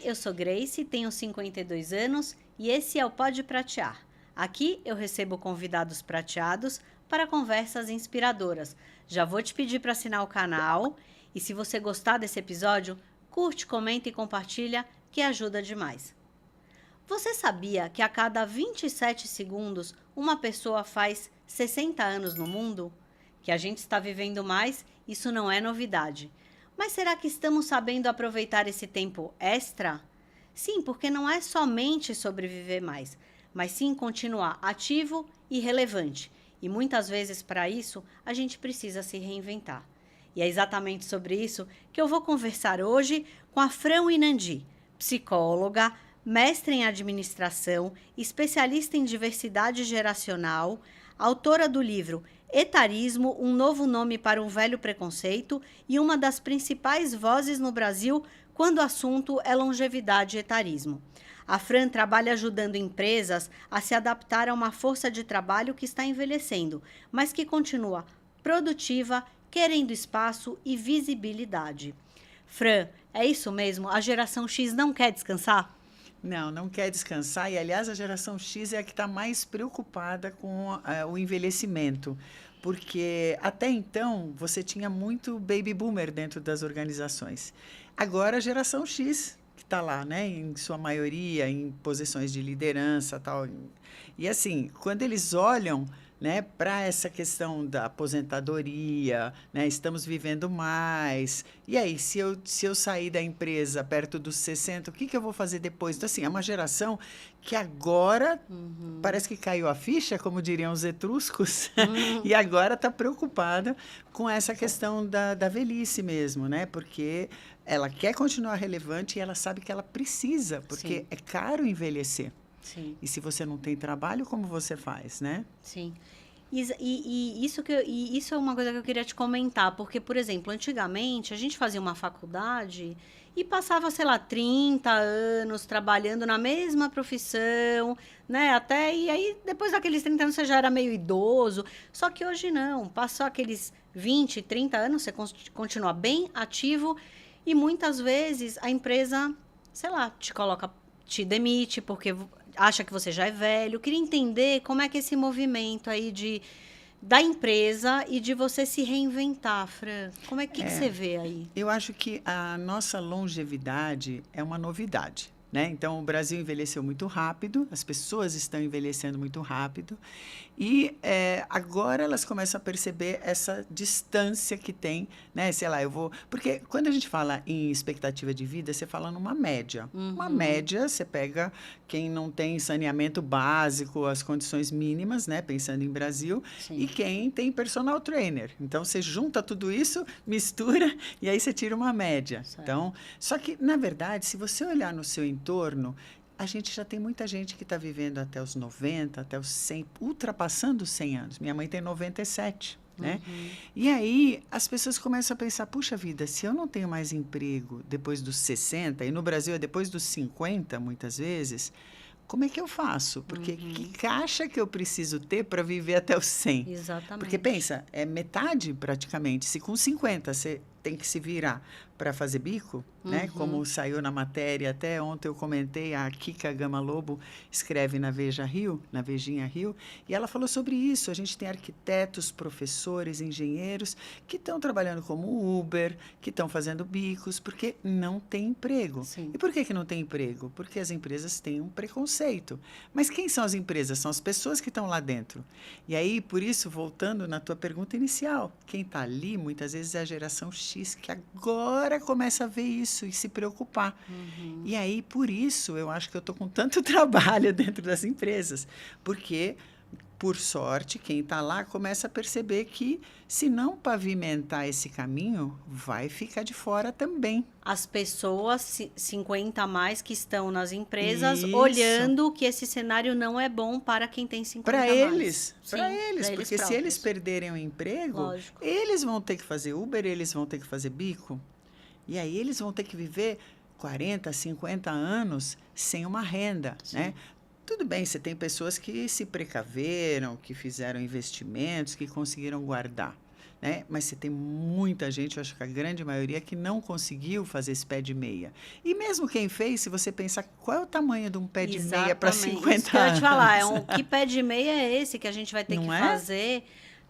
eu sou Grace, tenho 52 anos e esse é o Pode Pratear. Aqui eu recebo convidados prateados para conversas inspiradoras. Já vou te pedir para assinar o canal e se você gostar desse episódio, curte, comenta e compartilha que ajuda demais. Você sabia que a cada 27 segundos uma pessoa faz 60 anos no mundo? Que a gente está vivendo mais, isso não é novidade. Mas será que estamos sabendo aproveitar esse tempo extra? Sim, porque não é somente sobreviver mais, mas sim continuar ativo e relevante. E muitas vezes, para isso, a gente precisa se reinventar. E é exatamente sobre isso que eu vou conversar hoje com a Fran Winandi, psicóloga, mestre em administração, especialista em diversidade geracional, autora do livro Etarismo, um novo nome para um velho preconceito e uma das principais vozes no Brasil quando o assunto é longevidade e etarismo. A Fran trabalha ajudando empresas a se adaptar a uma força de trabalho que está envelhecendo, mas que continua produtiva, querendo espaço e visibilidade. Fran, é isso mesmo? A geração X não quer descansar? Não quer descansar. E, aliás, a geração X é a que está mais preocupada com o envelhecimento. Porque, até então, você tinha muito baby boomer dentro das organizações. Agora, a geração X, que está lá, né, em sua maioria, em posições de liderança tal. E, assim, quando eles olham, né, para essa questão da aposentadoria, né, estamos vivendo mais. E aí, se eu sair da empresa perto dos 60, o que eu vou fazer depois? Então, assim, é uma geração que agora parece que caiu a ficha, como diriam os etruscos, e agora está preocupada com essa questão da velhice mesmo, né? Porque ela quer continuar relevante e ela sabe que ela precisa, porque Sim. é caro envelhecer. Sim. E se você não tem trabalho, como você faz, né? Sim. Isso é uma coisa que eu queria te comentar, porque, por exemplo, antigamente a gente fazia uma faculdade e passava, sei lá, 30 anos trabalhando na mesma profissão, né? E aí, depois daqueles 30 anos, você já era meio idoso. Só que hoje não. Passou aqueles 20, 30 anos, você continua bem ativo e muitas vezes a empresa, sei lá, te demite porque acha que você já é velho. Eu queria entender como é que esse movimento aí da empresa e de você se reinventar, Fran. Como é que você vê aí? Eu acho que a nossa longevidade é uma novidade, né? Então, o Brasil envelheceu muito rápido, as pessoas estão envelhecendo muito rápido e agora elas começam a perceber essa distância que tem, né? Sei lá, porque quando a gente fala em expectativa de vida, você fala numa média. Uma média, você pega quem não tem saneamento básico, as condições mínimas, né? Pensando em Brasil, Sim. e quem tem personal trainer. Então, você junta tudo isso, mistura e aí você tira uma média. Certo. Então, só que, na verdade, se você olhar no seu entorno, a gente já tem muita gente que está vivendo até os 90, até os 100, ultrapassando os 100 anos. Minha mãe tem 97, né? E aí as pessoas começam a pensar, puxa vida, se eu não tenho mais emprego depois dos 60, e no Brasil é depois dos 50, muitas vezes, como é que eu faço? Porque que caixa que eu preciso ter para viver até os 100? Exatamente. Porque pensa, é metade praticamente. Se com 50 você tem que se virar para fazer bico, né? Como saiu na matéria, até ontem eu comentei, a Kika Gama Lobo escreve na Veja Rio, na Vejinha Rio, e ela falou sobre isso. A gente tem arquitetos, professores, engenheiros que estão trabalhando como Uber, que estão fazendo bicos, porque não tem emprego. Sim. E por que não tem emprego? Porque as empresas têm um preconceito. Mas quem são as empresas? São as pessoas que estão lá dentro. E aí, por isso, voltando na tua pergunta inicial, quem está ali, muitas vezes, é a geração X, que agora começa a ver isso e se preocupar. E aí, por isso, eu acho que eu estou com tanto trabalho dentro das empresas, porque, por sorte, quem está lá começa a perceber que, se não pavimentar esse caminho, vai ficar de fora também. As pessoas 50 a mais que estão nas empresas Isso. olhando que esse cenário não é bom para quem tem 50 a mais. Para eles, porque se eles perderem o emprego, lógico, eles vão ter que fazer Uber, eles vão ter que fazer bico. E aí eles vão ter que viver 40, 50 anos sem uma renda, né? Tudo bem, você tem pessoas que se precaveram, que fizeram investimentos, que conseguiram guardar. né? Mas você tem muita gente, eu acho que a grande maioria, que não conseguiu fazer esse pé de meia. E mesmo quem fez, se você pensar qual é o tamanho de um pé de meia para Exatamente. 50 Isso que eu ia te anos, falar, que pé de meia é esse que a gente vai ter que não é? fazer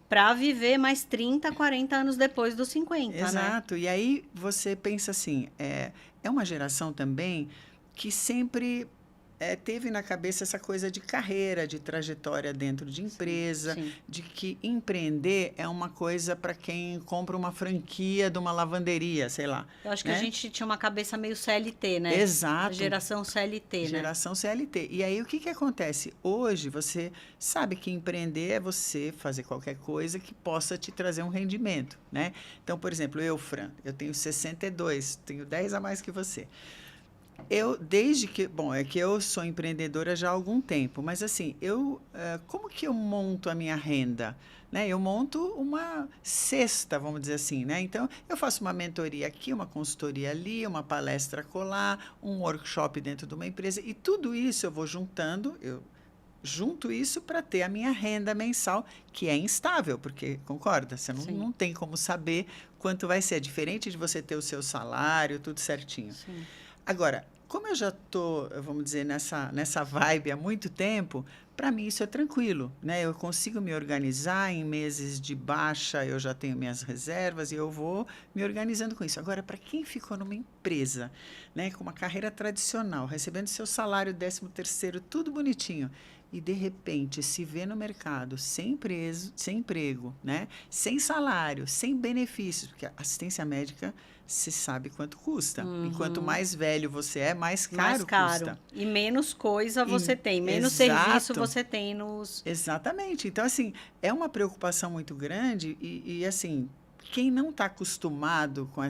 para viver mais 30, 40 anos depois dos 50, né? Exato. E aí você pensa assim, é uma geração também que sempre teve na cabeça essa coisa de carreira, de trajetória dentro de empresa, Sim. de que empreender é uma coisa para quem compra uma franquia de uma lavanderia, sei lá. Eu acho que a Né? gente tinha uma cabeça meio CLT, né? A Exato. geração CLT, né? Geração CLT. E aí, o que acontece? Hoje, você sabe que empreender é você fazer qualquer coisa que possa te trazer um rendimento, né? Então, por exemplo, eu, Fran, eu tenho 62, tenho 10 a mais que você. Desde que, bom, é que eu sou empreendedora já há algum tempo, mas assim, como que eu monto a minha renda? Né? Eu monto uma cesta, vamos dizer assim, né? Então, eu faço uma mentoria aqui, uma consultoria ali, uma palestra colar, um workshop dentro de uma empresa, e tudo isso eu vou juntando, eu junto isso para ter a minha renda mensal, que é instável, porque, concorda? Você não tem como saber quanto vai ser. É diferente de você ter o seu salário, tudo certinho. Sim. Agora, como eu já estou, vamos dizer, nessa vibe há muito tempo, para mim isso é tranquilo, né? Eu consigo me organizar em meses de baixa, eu já tenho minhas reservas e eu vou me organizando com isso. Agora, para quem ficou numa empresa, né, com uma carreira tradicional, recebendo seu salário, 13º, tudo bonitinho, e de repente se vê no mercado sem emprego, né? Sem salário, sem benefícios, porque a assistência médica você sabe quanto custa. E quanto mais velho você é, mais caro custa. E menos coisa você tem, menos serviço você tem nos... Exatamente. Então, assim, é uma preocupação muito grande e assim, quem não está acostumado com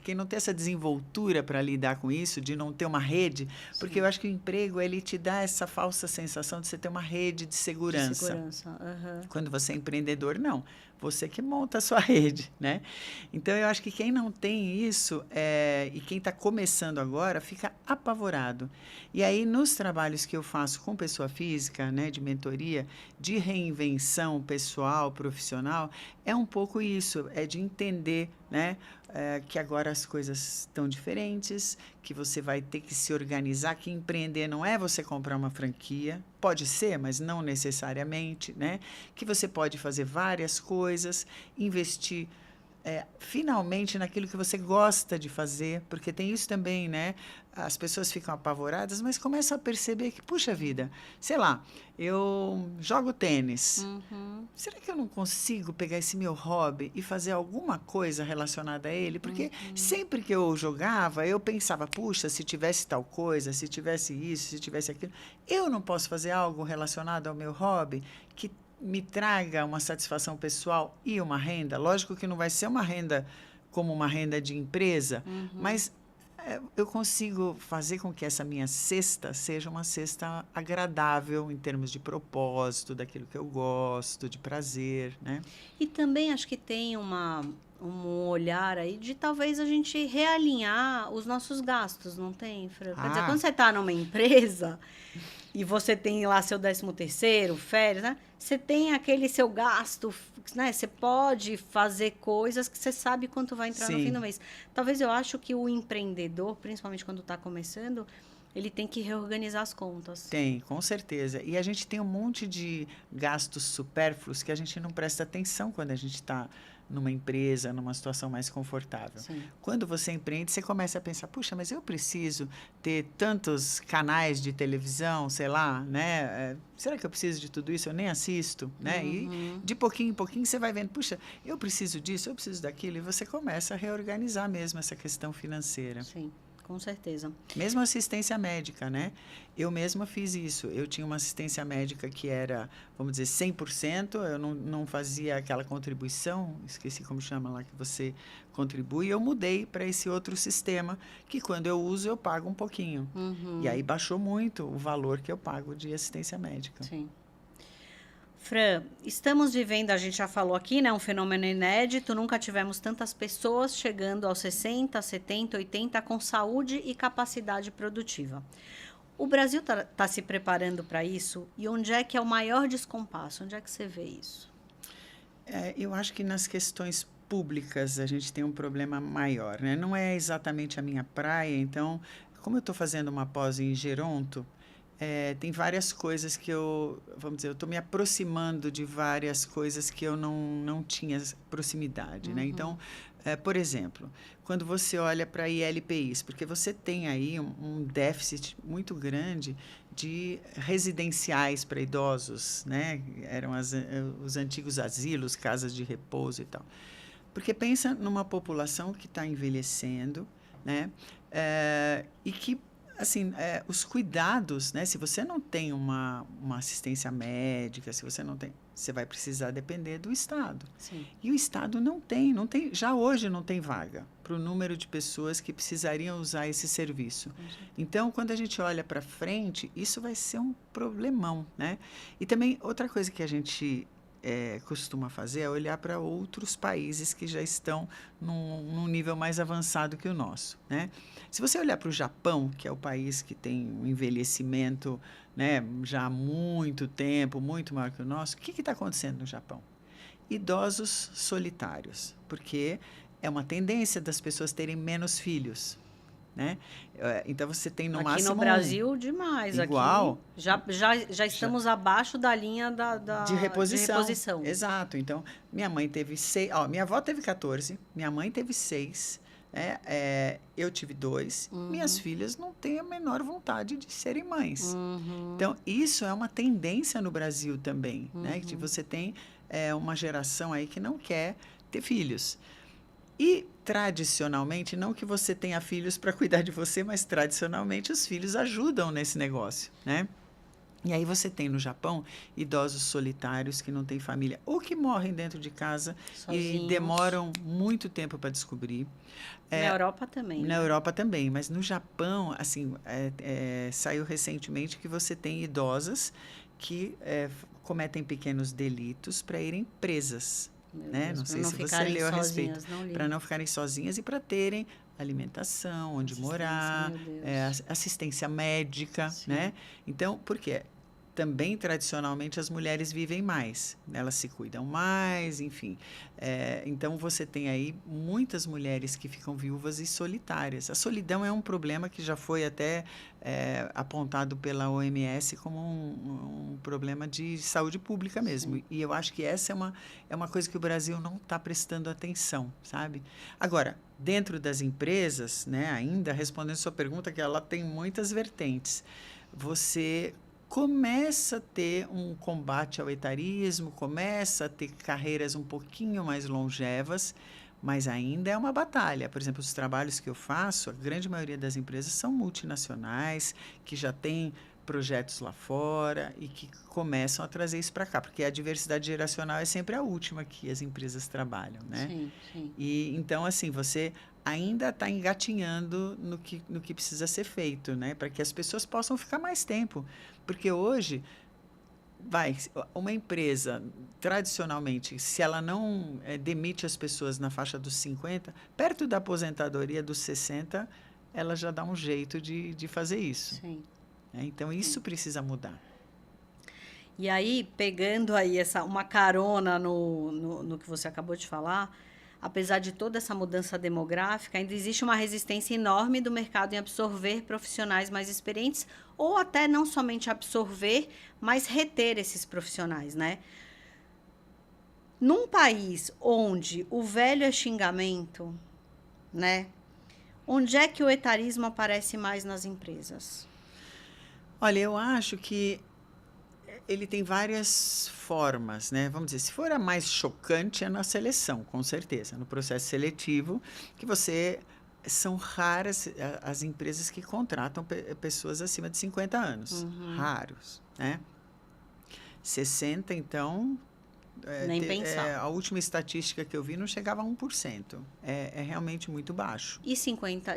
quem não tem essa desenvoltura para lidar com isso, de não ter uma rede, porque eu acho que o emprego, ele te dá essa falsa sensação de você ter uma rede de segurança. Quando você é empreendedor, não. Você que monta a sua rede, né? Então, eu acho que quem não tem isso, e quem está começando agora, fica apavorado. E aí, nos trabalhos que eu faço com pessoa física, né, de mentoria, de reinvenção pessoal, profissional, é um pouco isso, é de entender, né, que agora as coisas estão diferentes, que você vai ter que se organizar, que empreender não é você comprar uma franquia, pode ser, mas não necessariamente, né? Que você pode fazer várias coisas, investir finalmente naquilo que você gosta de fazer, porque tem isso também, né? As pessoas ficam apavoradas, mas começam a perceber que, puxa vida, sei lá, eu jogo tênis. Será que eu não consigo pegar esse meu hobby e fazer alguma coisa relacionada a ele? Porque sempre que eu jogava, eu pensava, puxa, se tivesse tal coisa, se tivesse isso, se tivesse aquilo, eu não posso fazer algo relacionado ao meu hobby que me traga uma satisfação pessoal e uma renda. Lógico que não vai ser uma renda como uma renda de empresa, mas eu consigo fazer com que essa minha cesta seja uma cesta agradável em termos de propósito, daquilo que eu gosto, de prazer, né? E também acho que tem um olhar aí de talvez a gente realinhar os nossos gastos, não tem, Fran? Quer dizer, quando você está numa empresa e você tem lá seu 13º, férias, né? Você tem aquele seu gasto, né? Você pode fazer coisas que você sabe quanto vai entrar no fim do mês. Talvez eu acho que o empreendedor, principalmente quando está começando, ele tem que reorganizar as contas. Tem, com certeza. E a gente tem um monte de gastos supérfluos que a gente não presta atenção quando a gente está numa empresa, numa situação mais confortável. Sim. Quando você empreende, você começa a pensar, puxa, mas eu preciso ter tantos canais de televisão, sei lá, né? Será que eu preciso de tudo isso? Eu nem assisto, né? E de pouquinho em pouquinho você vai vendo, puxa, eu preciso disso, eu preciso daquilo, e você começa a reorganizar mesmo essa questão financeira. Sim. Com certeza. Mesmo assistência médica, né? Eu mesma fiz isso. Eu tinha uma assistência médica que era, vamos dizer, 100%. Eu não fazia aquela contribuição, esqueci como chama lá, que você contribui. Eu mudei para esse outro sistema, que quando eu uso, eu pago um pouquinho. E aí baixou muito o valor que eu pago de assistência médica. Sim. Fran, estamos vivendo, a gente já falou aqui, né, um fenômeno inédito, nunca tivemos tantas pessoas chegando aos 60, 70, 80 com saúde e capacidade produtiva. O Brasil tá se preparando para isso? E onde é que é o maior descompasso? Onde é que você vê isso? Eu acho que nas questões públicas a gente tem um problema maior, né? Não é exatamente a minha praia, então, como eu estou fazendo uma pós em Geronto, tem várias coisas que vamos dizer, eu estou me aproximando de várias coisas que eu não tinha proximidade, né? Então, por exemplo, quando você olha para ILPIs, porque você tem aí um déficit muito grande de residenciais para idosos, né? Eram os antigos asilos, casas de repouso e tal. Porque pensa numa população que está envelhecendo, né? E que, assim, os cuidados, né? Se você não tem uma assistência médica, se você não tem, você vai precisar depender do Estado. Sim. E o Estado não tem, já hoje não tem vaga para o número de pessoas que precisariam usar esse serviço. Então, quando a gente olha para frente, isso vai ser um problemão, né? E também, outra coisa que a gente costuma fazer é olhar para outros países que já estão num nível mais avançado que o nosso, né? Se você olhar para o Japão, que é o país que tem um envelhecimento, né, já há muito tempo, muito maior que o nosso, o que está acontecendo no Japão? Idosos solitários, porque é uma tendência das pessoas terem menos filhos, né? Então, você tem no máximo... Aqui no Brasil, demais. Igual. Aqui já estamos abaixo da linha de reposição. de reposição. Exato. Então, minha mãe teve 6... minha avó teve 14, minha mãe teve 6, eu tive 2. Minhas filhas não têm a menor vontade de serem mães. Então, isso é uma tendência no Brasil também, né? Que você tem uma geração aí que não quer ter filhos. E, tradicionalmente, não que você tenha filhos para cuidar de você, mas, tradicionalmente, os filhos ajudam nesse negócio, né? E aí você tem no Japão idosos solitários que não têm família ou que morrem dentro de casa sozinhos. E demoram muito tempo para descobrir. Na Europa também. Na Europa também, mas no Japão, assim, saiu recentemente que você tem idosas que cometem pequenos delitos para irem presas. Né? Não sei se você leu a respeito. Para não ficarem sozinhas e para terem alimentação, onde morar, assistência médica, né? Então, por quê? Também, tradicionalmente, as mulheres vivem mais, elas se cuidam mais, enfim. Então, você tem aí muitas mulheres que ficam viúvas e solitárias. A solidão é um problema que já foi até apontado pela OMS como um problema de saúde pública mesmo. Sim. E eu acho que essa é uma coisa que o Brasil não está prestando atenção, sabe? Agora, dentro das empresas, né, ainda respondendo sua pergunta, que ela tem muitas vertentes, você começa a ter um combate ao etarismo, começa a ter carreiras um pouquinho mais longevas, mas ainda é uma batalha. Por exemplo, os trabalhos que eu faço, a grande maioria das empresas são multinacionais, que já têm projetos lá fora e que começam a trazer isso para cá, porque a diversidade geracional é sempre a última que as empresas trabalham, né? Sim, sim. E então, assim, você ainda está engatinhando no que precisa ser feito, né? Para que as pessoas possam ficar mais tempo. Porque hoje, uma empresa, tradicionalmente, se ela não demite as pessoas na faixa dos 50, perto da aposentadoria dos 60, ela já dá um jeito de fazer isso. Sim. Então, isso precisa mudar. E aí, pegando aí uma carona no que você acabou de falar, apesar de toda essa mudança demográfica, ainda existe uma resistência enorme do mercado em absorver profissionais mais experientes, ou até não somente absorver, mas reter esses profissionais, né? Num país onde o velho é xingamento, né? Onde é que o etarismo aparece mais nas empresas? Olha, eu acho que ele tem várias formas, né? Vamos dizer, se for a mais chocante, é na seleção, com certeza. No processo seletivo, que são raras as empresas que contratam pessoas acima de 50 anos. Raros, né? 60, então... Nem pensar. A última estatística que eu vi não chegava a 1%. É realmente muito baixo. E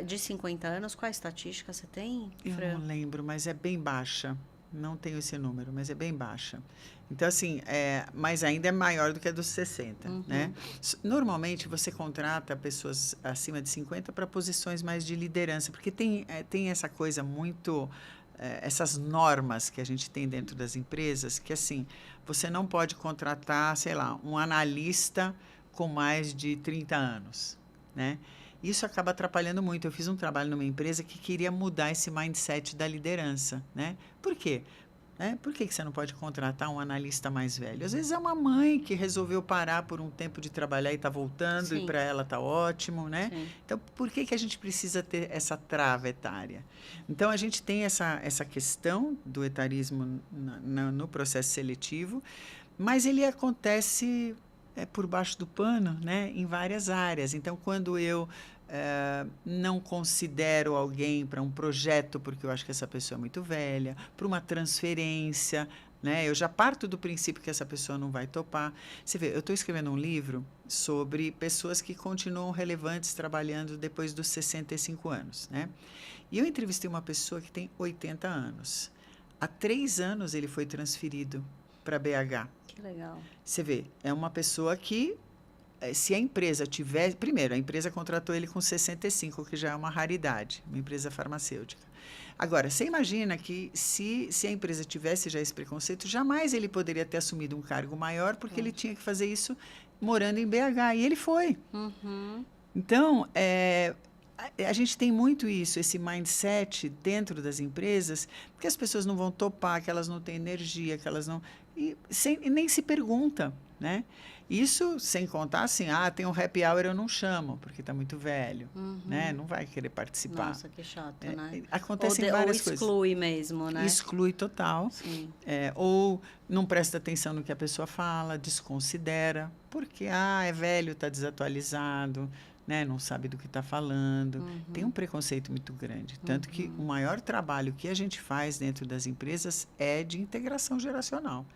de 50 anos, qual a estatística você tem, Fran? Eu não lembro, mas é bem baixa. Não tenho esse número, mas é bem baixa. Então, assim, mas ainda é maior do que a dos 60, né? Normalmente, você contrata pessoas acima de 50 para posições mais de liderança, porque tem essa coisa muito essas normas que a gente tem dentro das empresas, que assim, você não pode contratar, sei lá, um analista com mais de 30 anos, né? Isso acaba atrapalhando muito. Eu fiz um trabalho numa empresa que queria mudar esse mindset da liderança, né? Por quê? Por que você não pode contratar um analista mais velho? Às vezes é uma mãe que resolveu parar por um tempo de trabalhar e está voltando, Sim. e para ela está ótimo, né? Sim. Então, por que a gente precisa ter essa trava etária? Então, a gente tem essa questão do etarismo no processo seletivo, mas ele acontece por baixo do pano, né? Em várias áreas. Então, quando eu não considero alguém para um projeto porque eu acho que essa pessoa é muito velha, para uma transferência, né? Eu já parto do princípio que essa pessoa não vai topar. Você vê, eu estou escrevendo um livro sobre pessoas que continuam relevantes trabalhando depois dos 65 anos, né? E eu entrevistei uma pessoa que tem 80 anos. Há 3 anos ele foi transferido para BH. Que legal. Você vê, é uma pessoa que se a empresa tiver... Primeiro, a empresa contratou ele com 65, que já é uma raridade, uma empresa farmacêutica. Agora, você imagina que se a empresa tivesse já esse preconceito, jamais ele poderia ter assumido um cargo maior, porque ele tinha que fazer isso morando em BH, e ele foi. Uhum. Então, a gente tem muito isso, esse mindset dentro das empresas, porque as pessoas não vão topar, que elas não têm energia, que elas não... E nem se pergunta, né? Isso sem contar assim, tem um happy hour, eu não chamo, porque está muito velho, né? Não vai querer participar. Nossa, que chato, né? Acontecem várias ou coisas. exclui mesmo, né? Exclui total. Sim. Ou não presta atenção no que a pessoa fala, desconsidera, porque, é velho, está desatualizado, né? Não sabe do que está falando. Tem um preconceito muito grande. Tanto que o maior trabalho que a gente faz dentro das empresas é de integração geracional.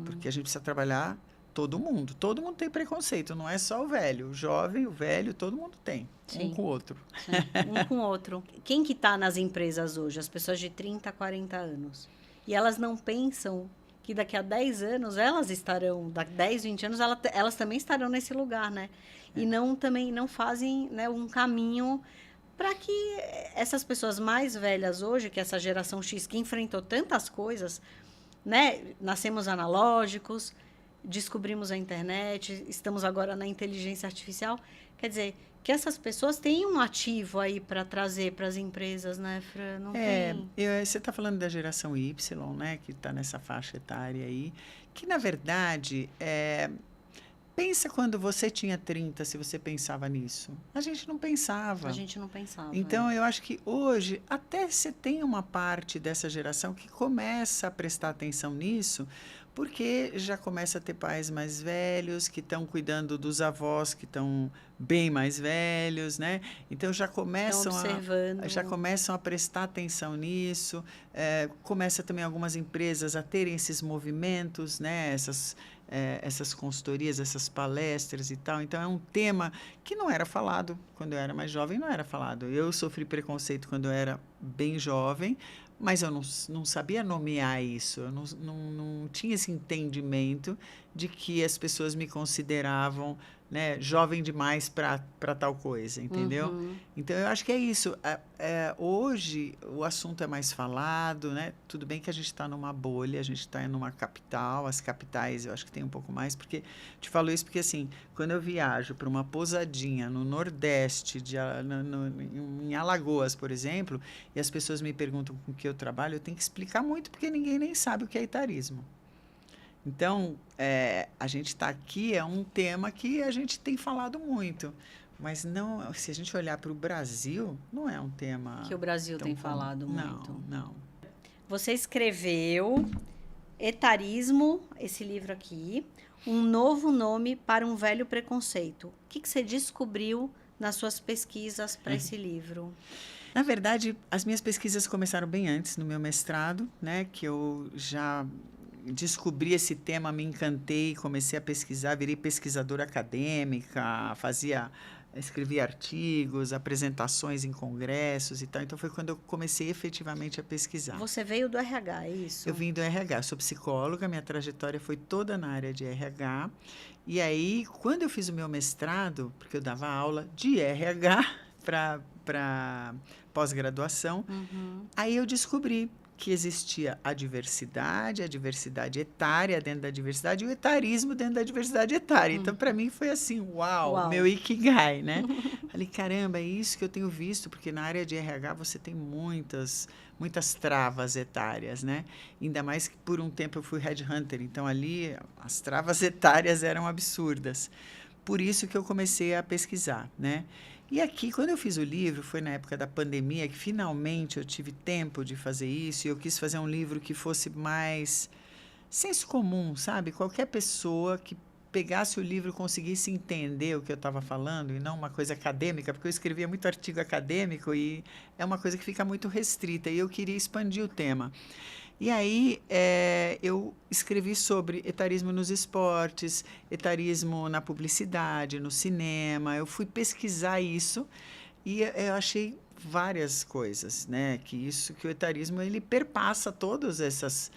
Porque a gente precisa trabalhar todo mundo. Todo mundo tem preconceito, não é só o velho. O jovem, o velho, todo mundo tem. Sim. Um com o outro. Sim. Um com o outro. Quem que está nas empresas hoje? As pessoas de 30, 40 anos. E elas não pensam que daqui a 10 anos elas estarão, daqui a 10, 20 anos, elas também estarão nesse lugar, né? E também não fazem, né, um caminho para que essas pessoas mais velhas hoje, que essa geração X que enfrentou tantas coisas, né? Nascemos analógicos, descobrimos a internet, estamos agora na inteligência artificial. Quer dizer, que essas pessoas têm um ativo aí para trazer para as empresas, né, Fran? Não tem... Você está falando da geração Y, né, que está nessa faixa etária aí, que, na verdade, pensa quando você tinha 30, se você pensava nisso. A gente não pensava. A gente não pensava. Então, eu acho que hoje, até você tem uma parte dessa geração que começa a prestar atenção nisso, porque já começa a ter pais mais velhos que estão cuidando dos avós que estão bem mais velhos, né? Então já começam a prestar atenção nisso. Começa também algumas empresas a terem esses movimentos, né? Essas consultorias, essas palestras e tal. Então, é um tema que não era falado quando eu era mais jovem, não era falado. Eu sofri preconceito quando eu era bem jovem, mas eu não sabia nomear isso, eu não tinha esse entendimento de que as pessoas me consideravam, né, jovem demais para tal coisa, entendeu? Então, eu acho que é isso. Hoje, o assunto é mais falado, né? Tudo bem que a gente está numa bolha, a gente está numa capital, as capitais eu acho que tem um pouco mais, porque te falo isso porque, assim, quando eu viajo para uma pousadinha no Nordeste, em Alagoas, por exemplo, e as pessoas me perguntam com que eu trabalho, eu tenho que explicar muito, porque ninguém nem sabe o que é etarismo. Então, a gente está aqui, é um tema que a gente tem falado muito, mas não, se a gente olhar para o Brasil, não é um tema... Que o Brasil tem falado muito. Não. Você escreveu Etarismo, esse livro aqui, um novo nome para um velho preconceito. O que você descobriu nas suas pesquisas para esse livro? Na verdade, as minhas pesquisas começaram bem antes, no meu mestrado, né, que eu já descobri esse tema, me encantei, comecei a pesquisar, virei pesquisadora acadêmica, escrevia artigos, apresentações em congressos e tal. Então, foi quando eu comecei efetivamente a pesquisar. Você veio do RH, é isso? Eu vim do RH, sou psicóloga, minha trajetória foi toda na área de RH. E aí, quando eu fiz o meu mestrado, porque eu dava aula de RH para pós-graduação, aí eu descobri que existia a diversidade etária dentro da diversidade e o etarismo dentro da diversidade etária. Então, para mim, foi assim, uau, meu ikigai, né? Falei, caramba, é isso que eu tenho visto, porque na área de RH você tem muitas travas etárias, né? Ainda mais que por um tempo eu fui headhunter, então ali as travas etárias eram absurdas. Por isso que eu comecei a pesquisar, né? E aqui, quando eu fiz o livro, foi na época da pandemia, que finalmente eu tive tempo de fazer isso, e eu quis fazer um livro que fosse mais senso comum, sabe? Qualquer pessoa que pegasse o livro e conseguisse entender o que eu estava falando, e não uma coisa acadêmica, porque eu escrevia muito artigo acadêmico e é uma coisa que fica muito restrita, e eu queria expandir o tema. E aí, eu escrevi sobre etarismo nos esportes, etarismo na publicidade, no cinema. Eu fui pesquisar isso e eu achei várias coisas, né? Que o etarismo ele perpassa todas essas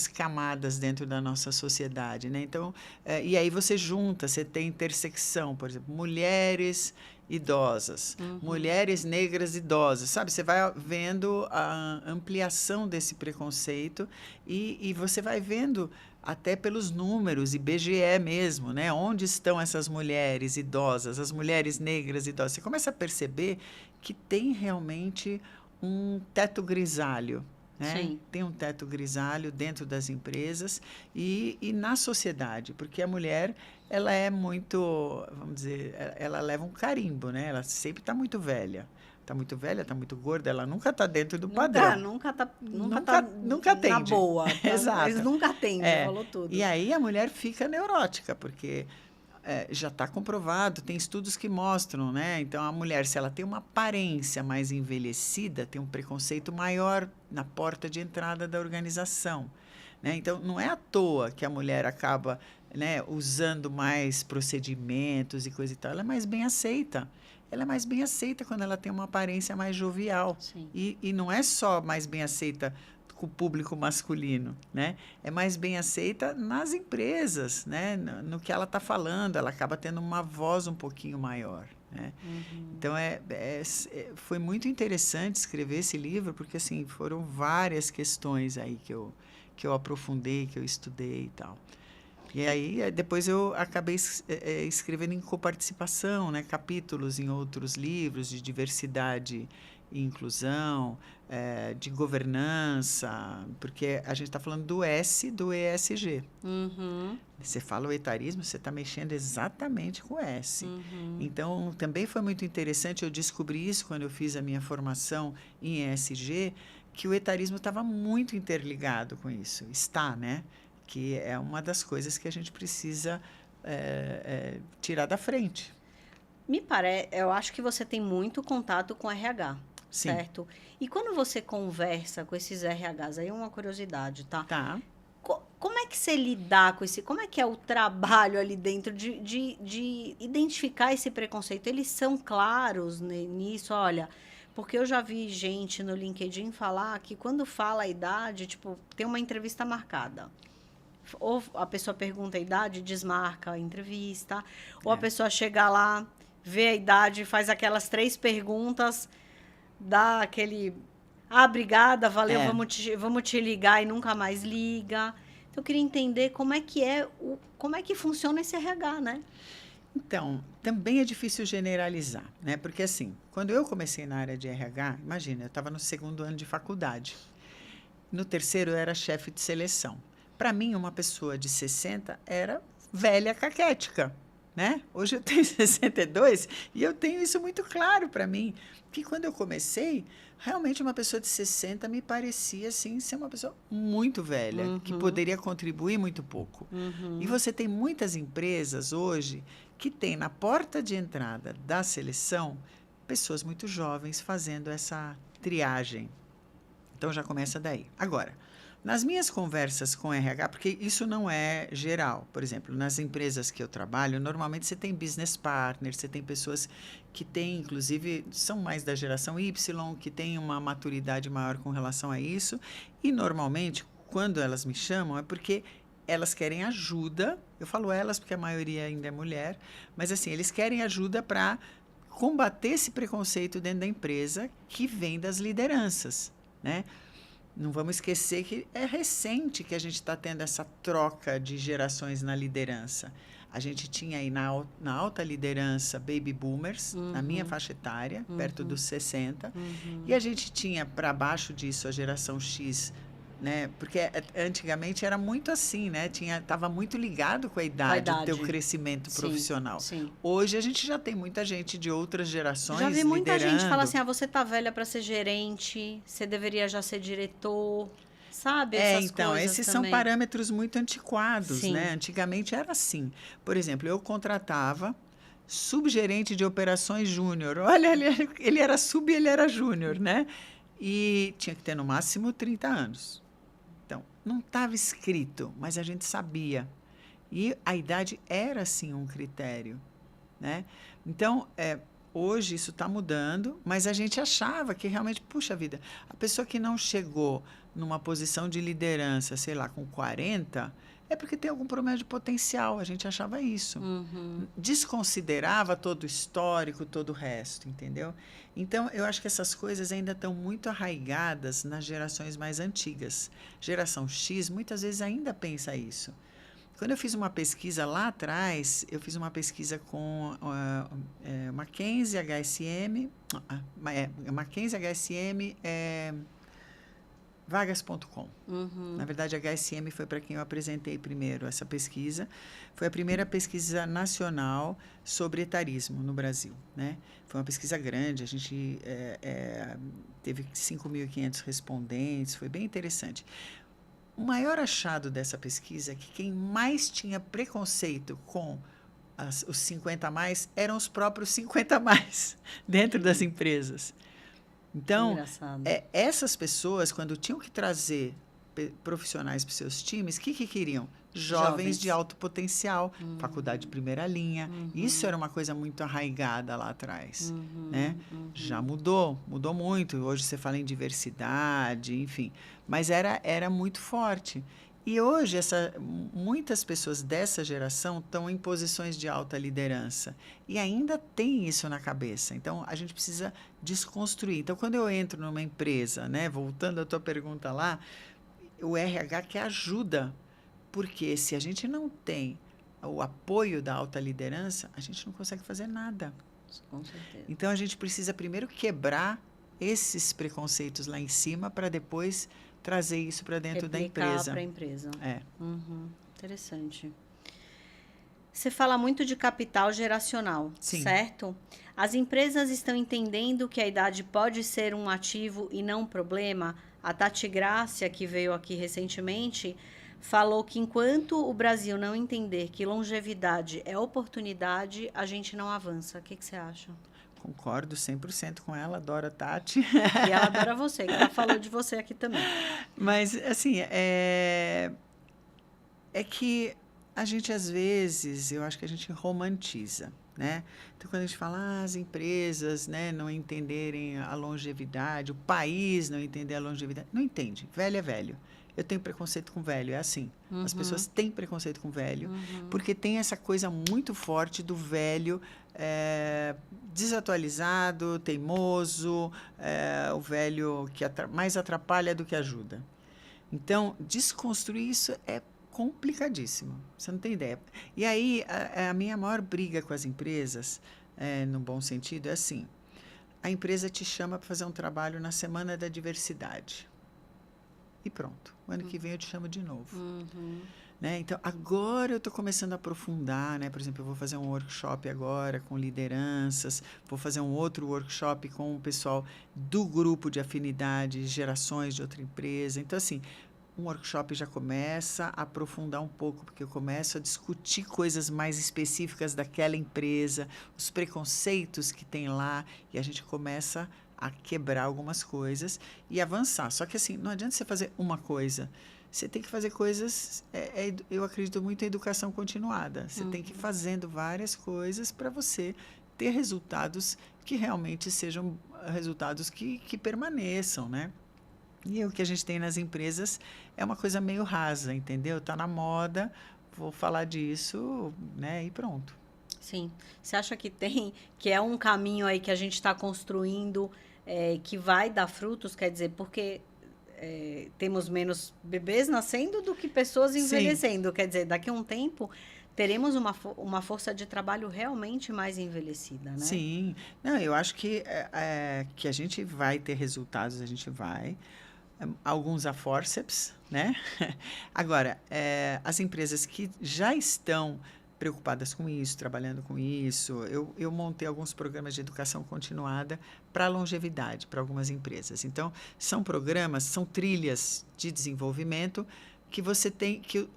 camadas dentro da nossa sociedade, né? Então, e aí você junta, você tem intersecção, por exemplo, mulheres idosas, mulheres negras idosas, sabe? Você vai vendo a ampliação desse preconceito e você vai vendo até pelos números, IBGE mesmo, né? Onde estão essas mulheres idosas, as mulheres negras idosas? Você começa a perceber que tem realmente um teto grisalho, né? Sim. Tem um teto grisalho dentro das empresas e na sociedade, porque a mulher ela é muito, vamos dizer, ela leva um carimbo, né? Ela sempre está muito velha. Está muito velha, está muito gorda, ela nunca está dentro do padrão. Nunca atende. Na boa. Tá? Exato. Mas nunca atende, falou tudo. E aí a mulher fica neurótica, porque já está comprovado, tem estudos que mostram, né? Então, a mulher, se ela tem uma aparência mais envelhecida, tem um preconceito maior na porta de entrada da organização, né? Então, não é à toa que a mulher acaba, né, usando mais procedimentos e coisa e tal. Ela é mais bem aceita. Ela é mais bem aceita quando ela tem uma aparência mais jovial. Sim. E não é só mais bem aceita com o público masculino, né? É mais bem aceita nas empresas, né? No que ela está falando, ela acaba tendo uma voz um pouquinho maior, né? Então, foi muito interessante escrever esse livro, porque, assim, foram várias questões aí que eu aprofundei, que eu estudei e tal. E aí, depois eu acabei escrevendo em coparticipação, né? Capítulos em outros livros de diversidade e inclusão, de governança, porque a gente está falando do S do ESG. Você fala o etarismo, você está mexendo exatamente com o S. Então, também foi muito interessante, eu descobri isso quando eu fiz a minha formação em ESG, que o etarismo estava muito interligado com isso. Está, né? Que é uma das coisas que a gente precisa tirar da frente. Eu acho que você tem muito contato com RH, Sim. certo? E quando você conversa com esses RHs, aí é uma curiosidade, tá? Tá. Como é que você lidar com como é que é o trabalho ali dentro de identificar esse preconceito? Eles são claros nisso, olha, porque eu já vi gente no LinkedIn falar que quando fala a idade, tipo, tem uma entrevista marcada. Ou a pessoa pergunta a idade, desmarca a entrevista, ou a pessoa chega lá, vê a idade, faz aquelas 3 perguntas, dá aquele, obrigada, valeu, vamos te ligar e nunca mais liga. Então, eu queria entender como é que funciona esse RH, né? Então, também é difícil generalizar, né? Porque, assim, quando eu comecei na área de RH, imagina, eu estava no 2º ano de faculdade. No 3º, eu era chefe de seleção. Para mim, uma pessoa de 60 era velha caquética, né? Hoje eu tenho 62 e eu tenho isso muito claro para mim, que quando eu comecei, realmente uma pessoa de 60 me parecia, assim, ser uma pessoa muito velha, que poderia contribuir muito pouco. E você tem muitas empresas hoje que têm na porta de entrada da seleção pessoas muito jovens fazendo essa triagem. Então, já começa daí. Agora, nas minhas conversas com RH, porque isso não é geral, por exemplo, nas empresas que eu trabalho, normalmente você tem business partners, você tem pessoas que têm, inclusive, são mais da geração Y, que têm uma maturidade maior com relação a isso, e normalmente, quando elas me chamam, é porque elas querem ajuda, eu falo elas porque a maioria ainda é mulher, mas assim, eles querem ajuda para combater esse preconceito dentro da empresa que vem das lideranças, né? Não vamos esquecer que é recente que a gente está tendo essa troca de gerações na liderança. A gente tinha aí na alta liderança baby boomers, na minha faixa etária, perto dos 60, e a gente tinha para baixo disso a geração X, né? Porque antigamente era muito assim, né? Estava muito ligado com a idade, o teu crescimento profissional. Sim. Hoje a gente já tem muita gente de outras gerações já vi muita liderando. gente falar assim, você tá velha para ser gerente, você deveria já ser diretor, sabe? Essas então, coisas esses também. são parâmetros muito antiquados, Sim. né? Antigamente era assim. Por exemplo, eu contratava subgerente de operações júnior. Olha, ele era sub e ele era júnior, né? E tinha que ter no máximo 30 anos. Então, não estava escrito, mas a gente sabia. E a idade era, sim, um critério, né? Então, hoje isso está mudando, mas a gente achava que realmente, puxa vida, a pessoa que não chegou numa posição de liderança, sei lá, com 40, é porque tem algum problema de potencial. A gente achava isso. Desconsiderava todo o histórico, todo o resto, entendeu? Então, eu acho que essas coisas ainda estão muito arraigadas nas gerações mais antigas. Geração X, muitas vezes, ainda pensa isso. Quando eu fiz uma pesquisa lá atrás, eu fiz uma pesquisa com Mackenzie, HSM, Mackenzie, HSM, vagas.com. Na verdade, a HSM foi para quem eu apresentei primeiro essa pesquisa. Foi a primeira pesquisa nacional sobre etarismo no Brasil, né? Foi uma pesquisa grande, a gente teve 5.500 respondentes, foi bem interessante. O maior achado dessa pesquisa é que quem mais tinha preconceito com os 50 a mais eram os próprios 50 a mais dentro das empresas. Então, essas pessoas, quando tinham que trazer profissionais para os seus times, o que queriam? Jovens de alto potencial, faculdade de primeira linha. Isso era uma coisa muito arraigada lá atrás, né? Já mudou muito. Hoje você fala em diversidade, enfim. Mas era muito forte. E hoje, muitas pessoas dessa geração estão em posições de alta liderança. E ainda tem isso na cabeça. Então, a gente precisa desconstruir. Então, quando eu entro numa empresa, né, voltando à tua pergunta lá, o RH quer ajuda. Porque se a gente não tem o apoio da alta liderança, a gente não consegue fazer nada. Com certeza. Então, a gente precisa primeiro quebrar esses preconceitos lá em cima para depois trazer isso para dentro da empresa. Para a empresa. Uhum. Interessante. Você fala muito de capital geracional, Sim. Certo? As empresas estão entendendo que a idade pode ser um ativo e não um problema? A Tati Grácia, que veio aqui recentemente, falou que enquanto o Brasil não entender que longevidade é oportunidade, a gente não avança. O que você acha? Concordo 100% com ela, adoro a Tati. E ela adora você, que ela falou de você aqui também. Mas, assim, é que a gente, às vezes, eu acho que a gente romantiza, né? Então, quando a gente fala, as empresas, né, não entenderem a longevidade, o país não entender a longevidade, não entende, velho é velho. Eu tenho preconceito com velho, é assim. As pessoas têm preconceito com velho, porque tem essa coisa muito forte do velho desatualizado, teimoso, o velho que mais atrapalha do que ajuda. Então, desconstruir isso é complicadíssimo, você não tem ideia. E aí, a minha maior briga com as empresas, no bom sentido, é assim, a empresa te chama para fazer um trabalho na Semana da Diversidade. E pronto, o ano que vem eu te chamo de novo. Né? Então, agora eu estou começando a aprofundar, né? Por exemplo, eu vou fazer um workshop agora com lideranças, vou fazer um outro workshop com o pessoal do grupo de afinidade, gerações de outra empresa. Então, assim, um workshop já começa a aprofundar um pouco, porque eu começo a discutir coisas mais específicas daquela empresa, os preconceitos que tem lá, e a gente começa a quebrar algumas coisas e avançar. Só que, assim, não adianta você fazer uma coisa. Você tem que fazer coisas... eu acredito muito em educação continuada. Você tem que ir fazendo várias coisas para você ter resultados que realmente sejam resultados que permaneçam, né? E o que a gente tem nas empresas é uma coisa meio rasa, entendeu? Está na moda, vou falar disso, né? E pronto. Sim. Você acha que é um caminho aí que a gente está construindo... que vai dar frutos, quer dizer, porque temos menos bebês nascendo do que pessoas envelhecendo. Sim. Quer dizer, daqui a um tempo teremos uma força de trabalho realmente mais envelhecida, né? Sim. Não, eu acho que a gente vai ter resultados, a gente vai. Alguns a forceps, né? Agora, as empresas que já estão preocupadas com isso, trabalhando com isso, eu montei alguns programas de educação continuada para longevidade, para algumas empresas. Então, são programas, são trilhas de desenvolvimento que você tem, que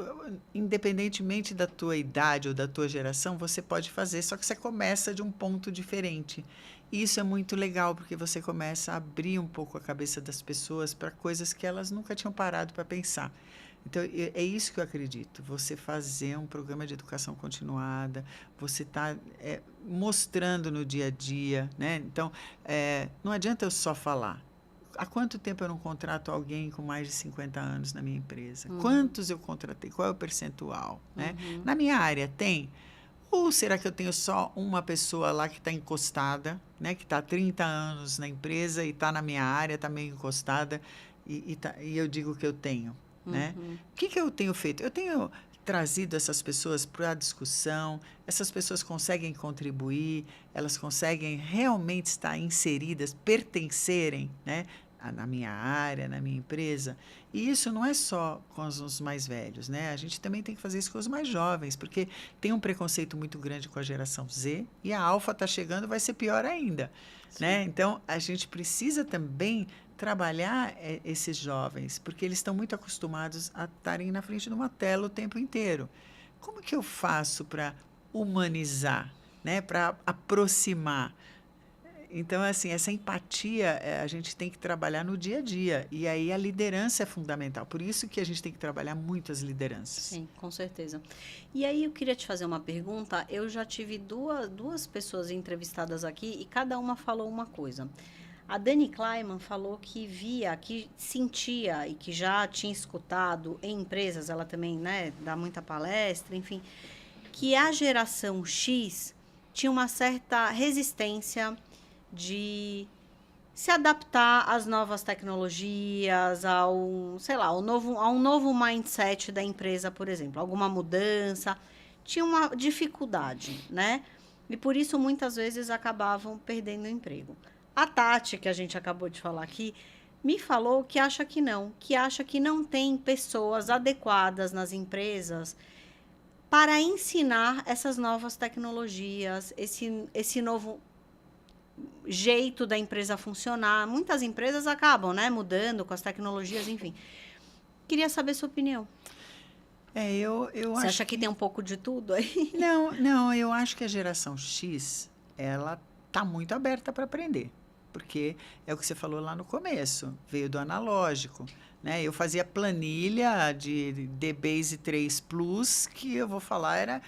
independentemente da tua idade ou da tua geração, você pode fazer, só que você começa de um ponto diferente. E isso é muito legal, porque você começa a abrir um pouco a cabeça das pessoas para coisas que elas nunca tinham parado para pensar. Então, é isso que eu acredito, você fazer um programa de educação continuada, você está mostrando no dia a dia, né? Então, não adianta eu só falar. Há quanto tempo eu não contrato alguém com mais de 50 anos na minha empresa? Quantos eu contratei? Qual é o percentual? Né? Na minha área tem? Ou será que eu tenho só uma pessoa lá que está encostada, né? Que está há 30 anos na empresa e está na minha área, está meio encostada, e eu digo que eu tenho? Né? O que eu tenho feito? Eu tenho trazido essas pessoas para a discussão, essas pessoas conseguem contribuir, elas conseguem realmente estar inseridas, pertencerem, né? Na minha área, na minha empresa. E isso não é só com os mais velhos, né? A gente também tem que fazer isso com os mais jovens, porque tem um preconceito muito grande com a geração Z e a alfa está chegando, vai ser pior ainda, né? Então, a gente precisa também trabalhar esses jovens, porque eles estão muito acostumados a estarem na frente de uma tela o tempo inteiro. Como que eu faço para humanizar, né? Para aproximar? Então, assim, essa empatia a gente tem que trabalhar no dia a dia. E aí a liderança é fundamental. Por isso que a gente tem que trabalhar muito as lideranças. Sim, com certeza. E aí eu queria te fazer uma pergunta. Eu já tive duas pessoas entrevistadas aqui e cada uma falou uma coisa. A Dani Kleiman falou que via, que sentia e que já tinha escutado em empresas, ela também, né, dá muita palestra, enfim, que a geração X tinha uma certa resistência de se adaptar às novas tecnologias, sei lá, a um novo mindset da empresa, por exemplo, alguma mudança, tinha uma dificuldade, né? E por isso muitas vezes acabavam perdendo o emprego. A Tati, que a gente acabou de falar aqui, me falou que acha que não tem pessoas adequadas nas empresas para ensinar essas novas tecnologias, esse novo jeito da empresa funcionar. Muitas empresas acabam, né, mudando com as tecnologias, enfim. Queria saber sua opinião. Você acha que tem um pouco de tudo aí? Não, eu acho que a geração X, ela está muito aberta para aprender. Porque é o que você falou lá no começo, veio do analógico, né? Eu fazia planilha de DBase 3 Plus, que eu vou falar era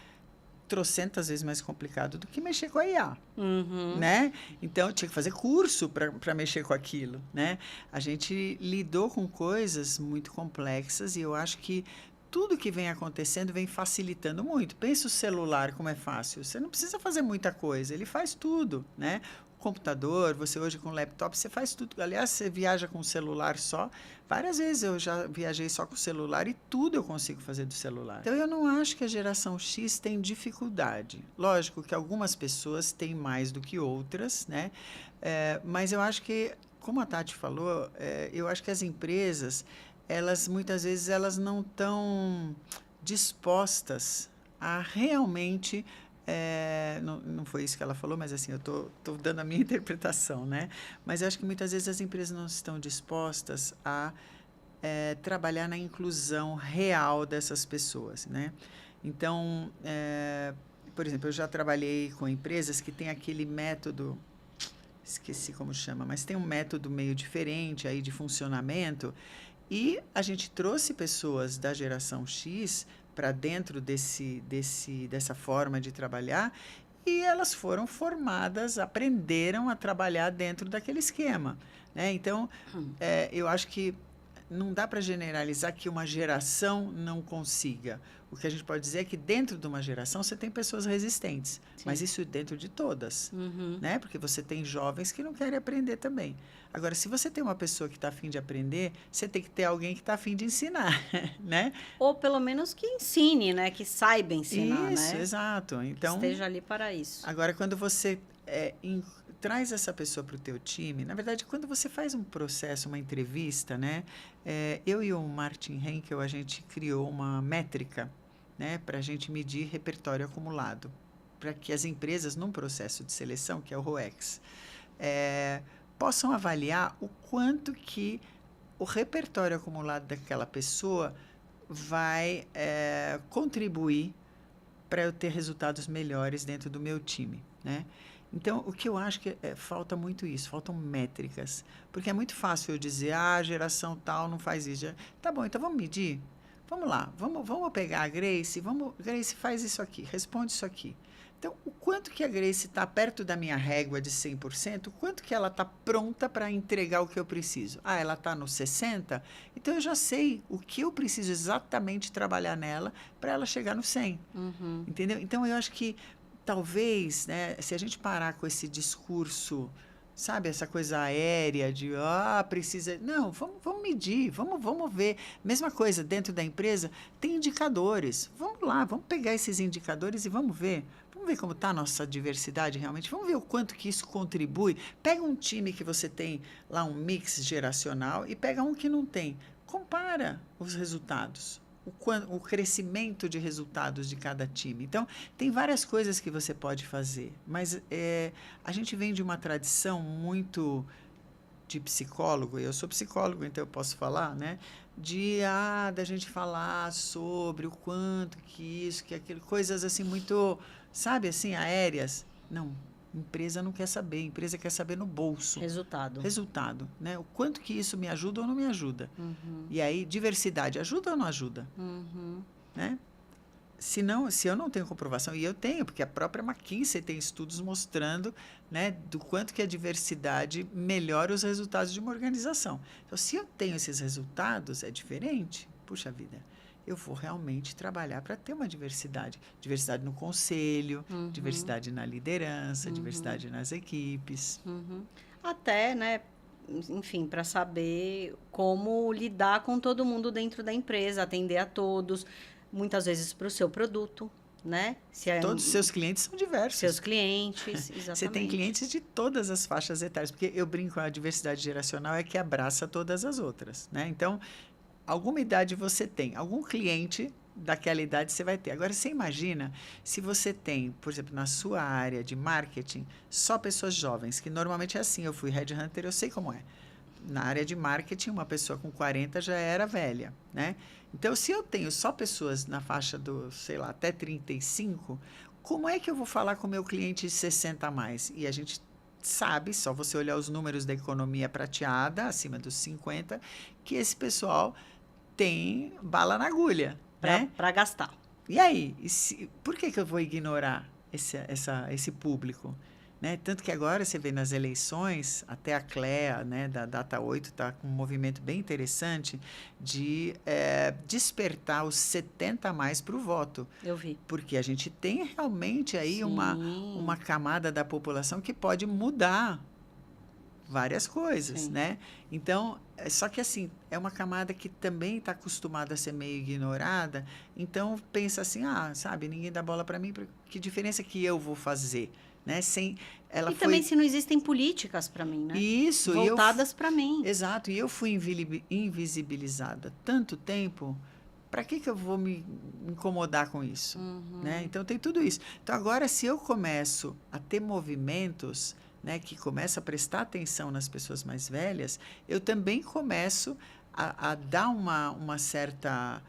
trocentas vezes mais complicado do que mexer com a IA, né? Então, eu tinha que fazer curso para mexer com aquilo, né? A gente lidou com coisas muito complexas e eu acho que tudo que vem acontecendo vem facilitando muito. Pensa o celular, como é fácil. Você não precisa fazer muita coisa, ele faz tudo, né? Computador, você hoje com laptop, você faz tudo. Aliás, você viaja com o celular só. Várias vezes eu já viajei só com o celular e tudo eu consigo fazer do celular. Então, eu não acho que a geração X tem dificuldade. Lógico que algumas pessoas têm mais do que outras, né? Mas eu acho que, como a Tati falou, eu acho que as empresas, elas muitas vezes elas não estão dispostas a realmente... não foi isso que ela falou, mas assim, eu tô dando a minha interpretação, né? Mas eu acho que muitas vezes as empresas não estão dispostas a trabalhar na inclusão real dessas pessoas, né? Então, por exemplo, eu já trabalhei com empresas que têm aquele método, esqueci como chama, mas tem um método meio diferente aí de funcionamento, e a gente trouxe pessoas da geração X para dentro dessa forma de trabalhar, e elas foram formadas, aprenderam a trabalhar dentro daquele esquema, né? Então, eu acho que não dá para generalizar que uma geração não consiga. O que a gente pode dizer é que dentro de uma geração você tem pessoas resistentes, Sim. mas isso dentro de todas, Uhum. né? Porque você tem jovens que não querem aprender também. Agora, se você tem uma pessoa que está a fim de aprender, você tem que ter alguém que está a fim de ensinar, né? Ou pelo menos que ensine, né? Que saiba ensinar, Isso, né? exato. Que Então, esteja ali para isso. agora quando você traz essa pessoa para o teu time, na verdade, quando você faz um processo, uma entrevista, né? Eu e o Martin Henkel, a gente criou uma métrica, né? Para a gente medir repertório acumulado, para que as empresas, num processo de seleção, que é o ROEX, possam avaliar o quanto que o repertório acumulado daquela pessoa vai contribuir para eu ter resultados melhores dentro do meu time, né? Então, o que eu acho que falta muito isso, faltam métricas. Porque é muito fácil eu dizer, a geração tal não faz isso. Tá bom, então vamos medir? Vamos lá, vamos pegar a Grace, Grace, faz isso aqui, responde isso aqui. Então, o quanto que a Grace está perto da minha régua de 100%, o quanto que ela está pronta para entregar o que eu preciso? Ela está no 60%, então eu já sei o que eu preciso exatamente trabalhar nela para ela chegar no 100%. Uhum. Entendeu? Então, eu acho que talvez, né, se a gente parar com esse discurso, sabe, essa coisa aérea de, precisa... Não, vamos medir, vamos ver. Mesma coisa, dentro da empresa, tem indicadores. Vamos lá, vamos pegar esses indicadores e vamos ver. Vamos ver como está a nossa diversidade realmente. Vamos ver o quanto que isso contribui. Pega um time que você tem lá, um mix geracional, e pega um que não tem. Compara os resultados. O crescimento de resultados de cada time. Então, tem várias coisas que você pode fazer, mas a gente vem de uma tradição muito de psicólogo, eu sou psicólogo, então eu posso falar, né? Da gente falar sobre o quanto que isso, que aquilo, coisas assim muito, sabe, assim, aéreas. Não, empresa não quer saber, empresa quer saber no bolso. Resultado, né? O quanto que isso me ajuda ou não me ajuda. Uhum. E aí, diversidade, ajuda ou não ajuda? Uhum. Né? Se eu não tenho comprovação, e eu tenho, porque a própria McKinsey tem estudos mostrando, né, do quanto que a diversidade melhora os resultados de uma organização. Então, se eu tenho esses resultados, é diferente. Puxa vida, eu vou realmente trabalhar para ter uma diversidade. Diversidade no conselho, Uhum. diversidade na liderança, diversidade nas equipes. Uhum. Até, né, enfim, para saber como lidar com todo mundo dentro da empresa, atender a todos, muitas vezes para o seu produto, né? Todos os seus clientes são diversos. Seus clientes, exatamente. Você tem clientes de todas as faixas etárias, porque eu brinco, a diversidade geracional é que abraça todas as outras, né? Então, alguma idade você tem, algum cliente daquela idade você vai ter. Agora, você imagina se você tem, por exemplo, na sua área de marketing, só pessoas jovens, que normalmente é assim, eu fui headhunter, eu sei como é. Na área de marketing, uma pessoa com 40 já era velha, né? Então, se eu tenho só pessoas na faixa do, sei lá, até 35, como é que eu vou falar com o meu cliente de 60 a mais? E a gente sabe, só você olhar os números da economia prateada, acima dos 50, que esse pessoal tem bala na agulha, né? Para gastar. E aí? Por que eu vou ignorar esse público? Né? Tanto que agora você vê nas eleições, até a CLEA, né, da Data 8, está com um movimento bem interessante de despertar os 70 a mais para o voto. Eu vi. Porque a gente tem realmente aí uma camada da população que pode mudar várias coisas, Sim. né? Então, só que assim, é uma camada que também está acostumada a ser meio ignorada, então pensa assim, sabe, ninguém dá bola para mim, que diferença que eu vou fazer? Né? Também se não existem políticas para mim, né? Isso. Voltadas para mim. Exato. E eu fui invisibilizada tanto tempo, para que eu vou me incomodar com isso? Uhum. Né? Então, tem tudo isso. Então, agora, se eu começo a ter movimentos, né, que começam a prestar atenção nas pessoas mais velhas, eu também começo a dar uma certa...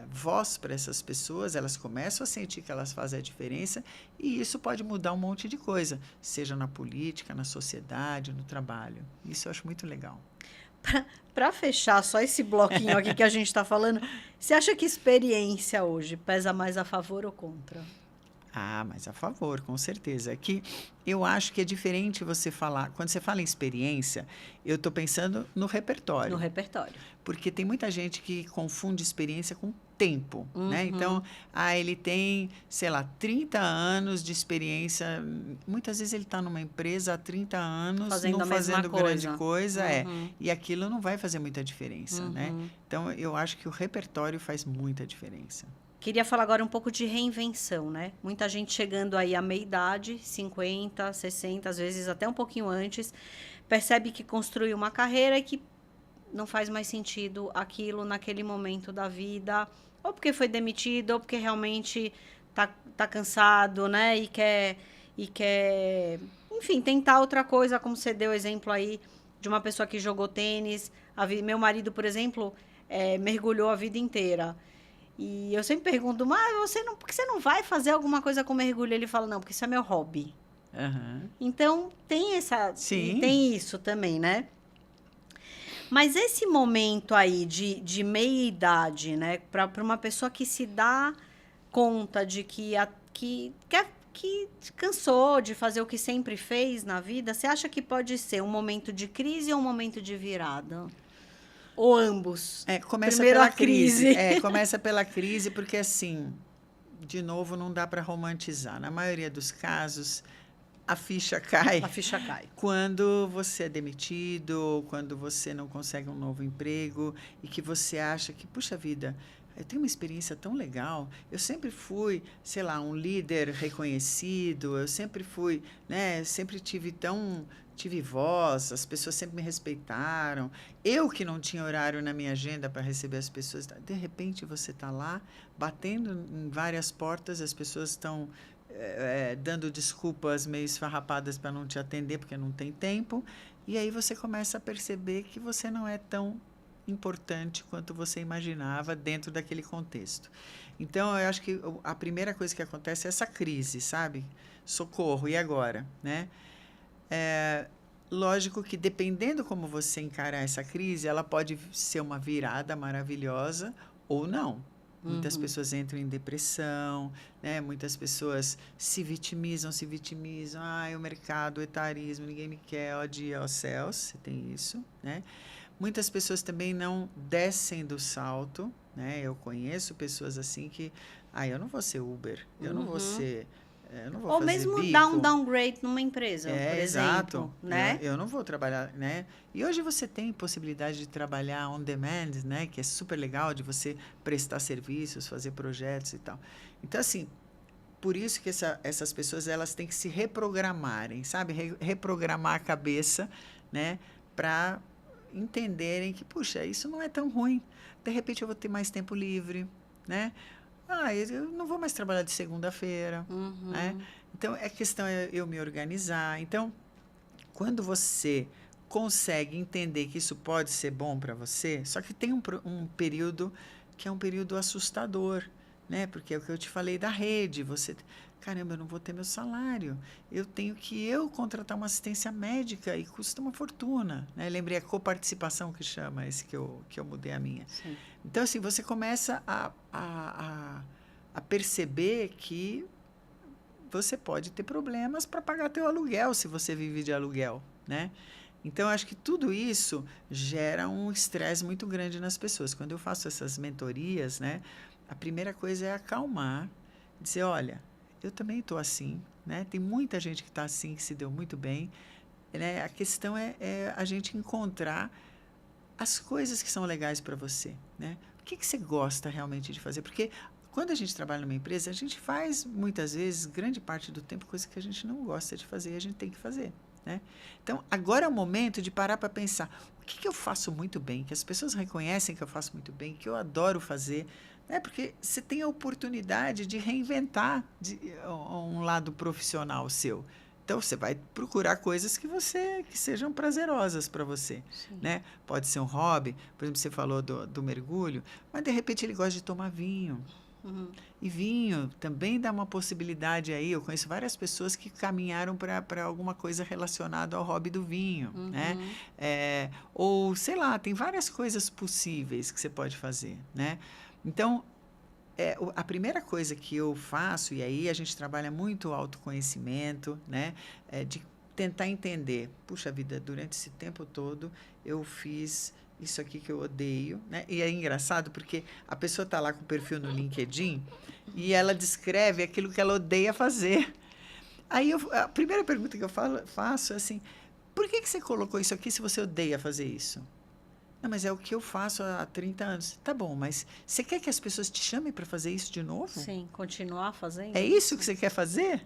voz para essas pessoas, elas começam a sentir que elas fazem a diferença e isso pode mudar um monte de coisa, seja na política, na sociedade, no trabalho. Isso eu acho muito legal. Para fechar só esse bloquinho aqui que a gente está falando, você acha que experiência hoje pesa mais a favor ou contra? Ah, mas a favor, com certeza. É que eu acho que é diferente você falar. Quando você fala em experiência, eu estou pensando no No repertório. repertório. Porque tem muita gente que confunde experiência com tempo, né? Uhum. Então, ele tem, sei lá, 30 anos de experiência. Muitas vezes ele está numa empresa há 30 anos, Fazendo não a mesma fazendo grande coisa. coisa, Uhum. e aquilo não vai fazer muita diferença, né? Uhum. Então, eu acho que o repertório faz muita diferença. Queria falar agora um pouco de reinvenção, né? Muita gente chegando aí à meia-idade, 50, 60, às vezes até um pouquinho antes, percebe que construiu uma carreira e que não faz mais sentido aquilo naquele momento da vida, ou porque foi demitido, ou porque realmente tá cansado, né? E quer, enfim, tentar outra coisa, como você deu exemplo aí de uma pessoa que jogou tênis. Meu marido, por exemplo, mergulhou a vida inteira. E eu sempre pergunto, mas por que você não vai fazer alguma coisa com mergulho? Ele fala, não, porque isso é meu hobby. Aham. Então, e Sim. tem isso também, né? Mas esse momento aí de meia-idade, né, para uma pessoa que se dá conta de que cansou de fazer o que sempre fez na vida, você acha que pode ser um momento de crise ou um momento de virada? Ou ambos? Começa Primeiro a pela crise. crise. Começa pela crise, porque assim, de novo, não dá para romantizar. Na maioria dos casos, a ficha cai A ficha cai. quando você é demitido, quando você não consegue um novo emprego e que você acha que, puxa vida, eu tenho uma experiência tão legal. Eu sempre fui, sei lá, um líder reconhecido. Eu sempre fui, né? Tive voz. As pessoas sempre me respeitaram. Eu que não tinha horário na minha agenda para receber as pessoas. De repente você está lá batendo em várias portas. As pessoas estão dando desculpas meio esfarrapadas para não te atender porque não tem tempo. E aí você começa a perceber que você não é tão importante quanto você imaginava dentro daquele contexto. Então, eu acho que a primeira coisa que acontece é essa crise, sabe? Socorro, e agora, né? Lógico que dependendo como você encarar essa crise, ela pode ser uma virada maravilhosa ou não. Muitas pessoas entram em depressão, né? Muitas pessoas se vitimizam. O mercado, o etarismo, ninguém me quer, ó dia, ó céus, você tem isso, né? Muitas pessoas também não descem do salto, né? Eu conheço pessoas assim que, eu não vou ser Uber, eu não vou Ou fazer mesmo dar um bico. downgrade numa empresa, por Exato. exemplo, né? Eu não vou trabalhar, né? E hoje você tem possibilidade de trabalhar on demand, né? Que é super legal, de você prestar serviços, fazer projetos e tal. Então, assim, por isso que essas pessoas, elas têm que se reprogramarem, sabe? Reprogramar a cabeça, né? Para entenderem que, puxa, isso não é tão ruim. De repente eu vou ter mais tempo livre, né? Eu não vou mais trabalhar de segunda-feira, né? Então, a questão é eu me organizar. Então, quando você consegue entender que isso pode ser bom para você, só que tem um período que é um período assustador, né? Porque é o que eu te falei da rede. Caramba, eu não vou ter meu salário. Eu tenho que contratar uma assistência médica e custa uma fortuna, né? Lembrei a coparticipação que chama, esse que eu mudei a minha. Sim. Então, assim, você começa a perceber que você pode ter problemas para pagar teu aluguel se você vive de aluguel, né? Então, eu acho que tudo isso gera um estresse muito grande nas pessoas. Quando eu faço essas mentorias, né, a primeira coisa é acalmar, dizer, olha, eu também estou assim, né? Tem muita gente que está assim, que se deu muito bem, né? A questão é a gente encontrar as coisas que são legais para você, né? O que você gosta realmente de fazer? Porque quando a gente trabalha numa empresa, a gente faz, muitas vezes, grande parte do tempo, coisa que a gente não gosta de fazer e a gente tem que fazer, né? Então, agora é o momento de parar para pensar, o que eu faço muito bem, que as pessoas reconhecem que eu faço muito bem, que eu adoro fazer, né? Porque você tem a oportunidade de reinventar um lado profissional seu. Então, você vai procurar coisas que sejam prazerosas para você, né? Pode ser um hobby, por exemplo, você falou do mergulho, mas de repente ele gosta de tomar vinho. E vinho também dá uma possibilidade aí. Eu conheço várias pessoas que caminharam para alguma coisa relacionada ao hobby do vinho, né? Ou, sei lá, tem várias coisas possíveis que você pode fazer, né? Então, A primeira coisa que eu faço, e aí a gente trabalha muito o autoconhecimento, né? De tentar entender, puxa vida, durante esse tempo todo eu fiz isso aqui que eu odeio, né? E é engraçado porque a pessoa está lá com o perfil no LinkedIn e ela descreve aquilo que ela odeia fazer. Aí a primeira pergunta que eu faço é assim, por que você colocou isso aqui se você odeia fazer isso? Não, mas é o que eu faço há 30 anos. Tá bom, mas você quer que as pessoas te chamem para fazer isso de novo? Sim, continuar fazendo. É isso que você quer fazer?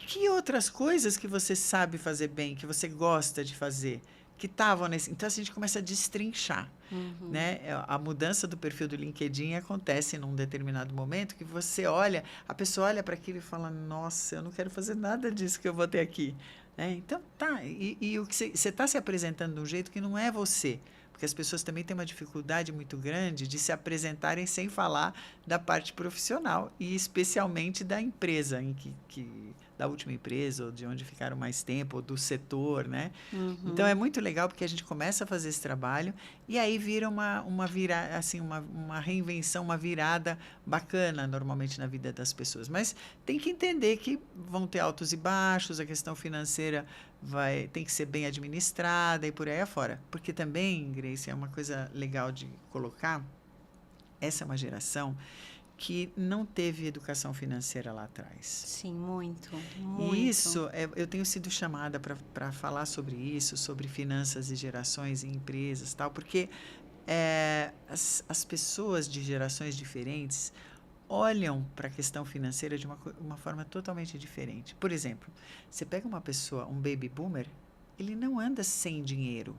Que outras coisas que você sabe fazer bem, que você gosta de fazer, que estavam nesse... Então, a gente começa a destrinchar, né? A mudança do perfil do LinkedIn acontece num determinado momento que você olha, a pessoa olha para aquilo e fala, nossa, eu não quero fazer nada disso que eu vou ter aqui. Né? Então, tá. E o que você está se apresentando de um jeito que não é você. Porque as pessoas também têm uma dificuldade muito grande de se apresentarem sem falar da parte profissional e especialmente da empresa, da última empresa, ou de onde ficaram mais tempo, ou do setor, né? Então, é muito legal porque a gente começa a fazer esse trabalho e aí vira uma reinvenção, uma virada bacana, normalmente, na vida das pessoas. Mas tem que entender que vão ter altos e baixos, a questão financeira tem que ser bem administrada e por aí afora. Porque também, Grace, é uma coisa legal de colocar, essa é uma geração que não teve educação financeira lá atrás. Sim, muito, muito. E isso, eu tenho sido chamada para falar sobre isso, sobre finanças e gerações e empresas, tal, porque as pessoas de gerações diferentes olham para a questão financeira de uma forma totalmente diferente. Por exemplo, você pega uma pessoa, um baby boomer, ele não anda sem dinheiro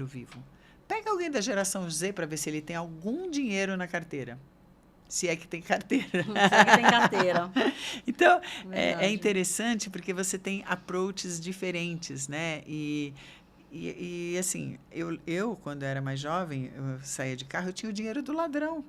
vivo. Pega alguém da geração Z para ver se ele tem algum dinheiro na carteira. Se é que tem carteira. Se é que tem carteira. Então, é interessante porque você tem approaches diferentes, né? E assim, eu, quando era mais jovem, eu saía de carro, eu tinha o dinheiro do ladrão.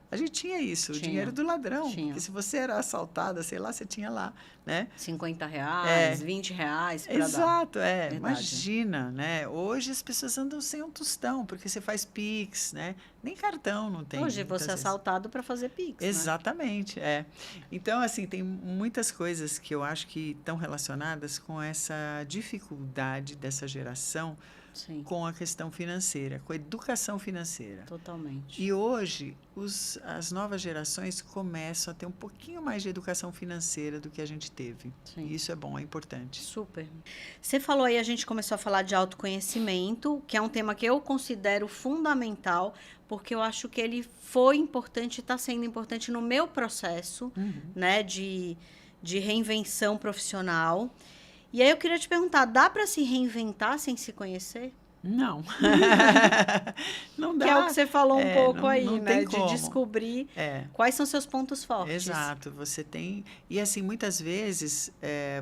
A gente tinha isso, o dinheiro do ladrão. Porque se você era assaltada, sei lá, você tinha lá, né? R$50, R$20 para dar. Exato, imagina, né? Hoje as pessoas andam sem um tostão, porque você faz Pix, né? Nem cartão não tem. Hoje você é assaltado para fazer Pix, exatamente, né? Então, assim, tem muitas coisas que eu acho que estão relacionadas com essa dificuldade dessa geração com a questão financeira, com a educação financeira. Totalmente. E hoje, as novas gerações começam a ter um pouquinho mais de educação financeira do que a gente teve. Sim. E isso é bom, é importante. Super. Você falou aí, a gente começou a falar de autoconhecimento, que é um tema que eu considero fundamental, porque eu acho que ele foi importante, está sendo importante no meu processo, né, de reinvenção profissional. E aí eu queria te perguntar, dá para se reinventar sem se conhecer? Não. Não dá. Que é o que você falou um pouco aí, não né? De descobrir quais são seus pontos fortes. Exato. Você tem... E assim, muitas vezes,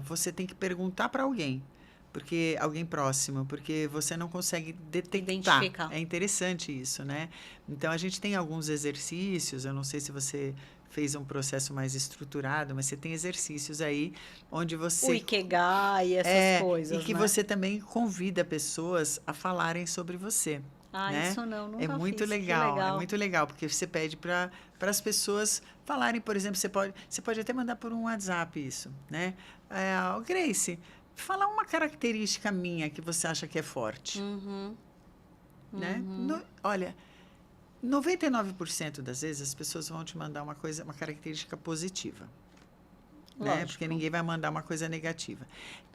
você tem que perguntar para alguém. Alguém próximo, porque você não consegue detectar. Identificar. É interessante isso, né? Então, a gente tem alguns exercícios, eu não sei se você fez um processo mais estruturado, mas você tem exercícios aí onde você... O Ikigai e essas coisas, e que você também convida pessoas a falarem sobre você. Né? Isso não, nunca É muito fiz. legal, é muito legal, porque você pede para as pessoas falarem, por exemplo, você pode até mandar por um WhatsApp isso, né? Grace, fala uma característica minha que você acha que é forte. Né? Olha... 99% das vezes as pessoas vão te mandar uma característica positiva. Né? Porque ninguém vai mandar uma coisa negativa.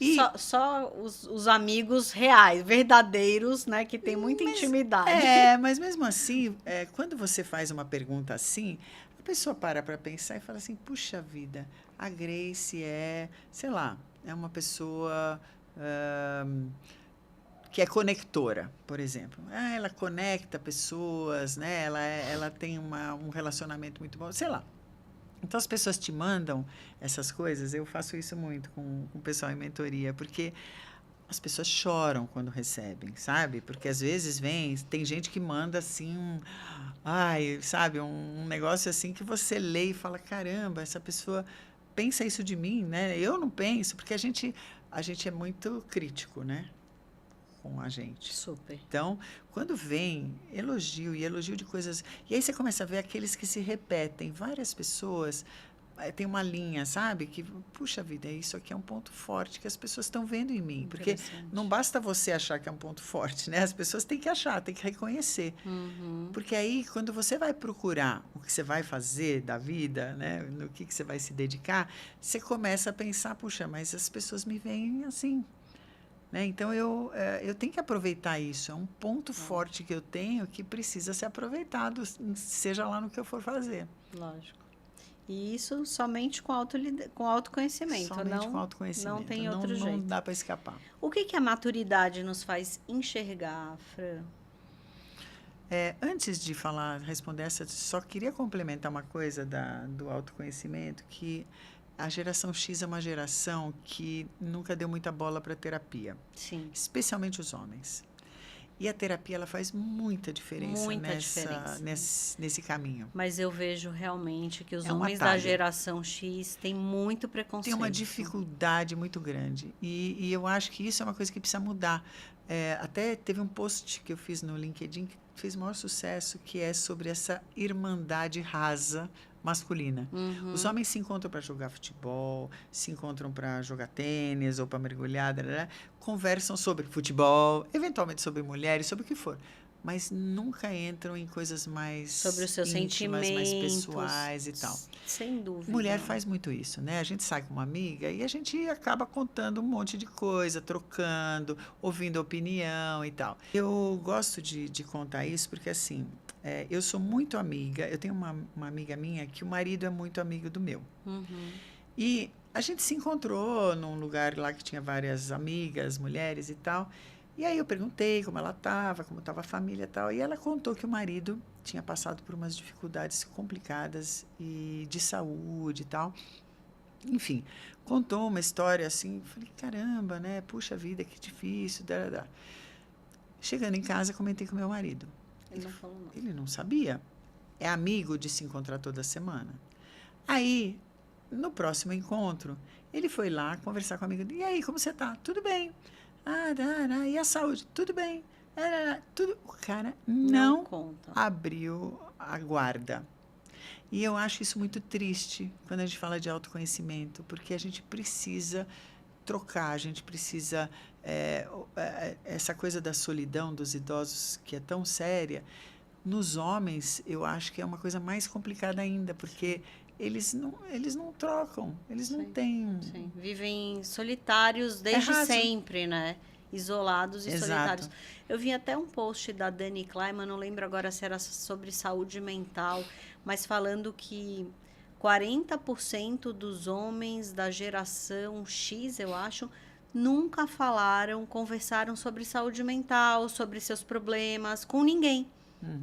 E só os amigos reais, verdadeiros, né? Que tem muita intimidade. Mas mesmo assim, quando você faz uma pergunta assim, a pessoa para pensar e fala assim, puxa vida, a Grace sei lá, é uma pessoa... que é conectora, por exemplo. Ela conecta pessoas, né? Ela tem um relacionamento muito bom, sei lá. Então, as pessoas te mandam essas coisas. Eu faço isso muito com o pessoal em mentoria, porque as pessoas choram quando recebem, sabe? Porque, às vezes, tem gente que manda, assim, sabe? Um negócio, assim, que você lê e fala, caramba, essa pessoa pensa isso de mim, né? Eu não penso, porque a gente é muito crítico, né? com a gente. Super. Então, quando vem elogio e elogio de coisas... E aí você começa a ver aqueles que se repetem. Várias pessoas tem uma linha, sabe? Que, puxa vida, isso aqui é um ponto forte que as pessoas estão vendo em mim. Porque não basta você achar que é um ponto forte, né? As pessoas têm que achar, têm que reconhecer. Porque aí, quando você vai procurar o que você vai fazer da vida, né? No que você vai se dedicar, você começa a pensar, puxa, mas as pessoas me veem assim. Né? Então, eu tenho que aproveitar isso. É um ponto forte que eu tenho que precisa ser aproveitado, seja lá no que eu for fazer. Lógico. E isso somente com autoconhecimento. Somente com autoconhecimento. Não tem outro jeito. Não dá para escapar. O que a maturidade nos faz enxergar, Fran? Antes de responder essa, só queria complementar uma coisa do autoconhecimento, que a geração X é uma geração que nunca deu muita bola para a terapia. Sim. Especialmente os homens. E a terapia, ela faz muita diferença, nesse caminho. Mas eu vejo realmente que os homens da geração X têm muito preconceito. Tem uma dificuldade muito grande. E eu acho que isso é uma coisa que precisa mudar. Até teve um post que eu fiz no LinkedIn que fez maior sucesso, que é sobre essa irmandade rasa masculina. Os homens se encontram para jogar futebol, se encontram para jogar tênis ou para mergulhar, conversam sobre futebol, eventualmente sobre mulheres, sobre o que for, mas nunca entram em coisas mais sobre os seus íntimas, sentimentos, mais pessoais e tal. Sem dúvida. Mulher faz muito isso, né? A gente sai com uma amiga e a gente acaba contando um monte de coisa, trocando, ouvindo opinião e tal. Eu gosto de contar isso porque, assim, eu sou muito amiga, eu tenho uma amiga minha que o marido é muito amigo do meu. E a gente se encontrou num lugar lá que tinha várias amigas, mulheres e tal. E aí eu perguntei como ela estava, como estava a família e tal. E ela contou que o marido tinha passado por umas dificuldades complicadas e de saúde e tal. Enfim, contou uma história assim. Falei, caramba, né? Puxa vida, que difícil. Chegando em casa, comentei com meu marido. Ele não falou não. Ele não sabia. É amigo de se encontrar toda semana. Aí, no próximo encontro, ele foi lá conversar com a amiga. E aí, como você tá? Tudo bem. E a saúde? Tudo bem. Tudo. O cara não abriu a guarda. E eu acho isso muito triste quando a gente fala de autoconhecimento, porque a gente precisa trocar, a gente precisa... essa coisa da solidão dos idosos, que é tão séria, nos homens, eu acho que é uma coisa mais complicada ainda, porque eles não trocam, eles não têm... Sim. Vivem solitários desde sempre, né? Isolados e solitários. Eu vi até um post da Dani Kleiman, não lembro agora se era sobre saúde mental, mas falando que 40% dos homens da geração X, eu acho, nunca conversaram sobre saúde mental, sobre seus problemas com ninguém.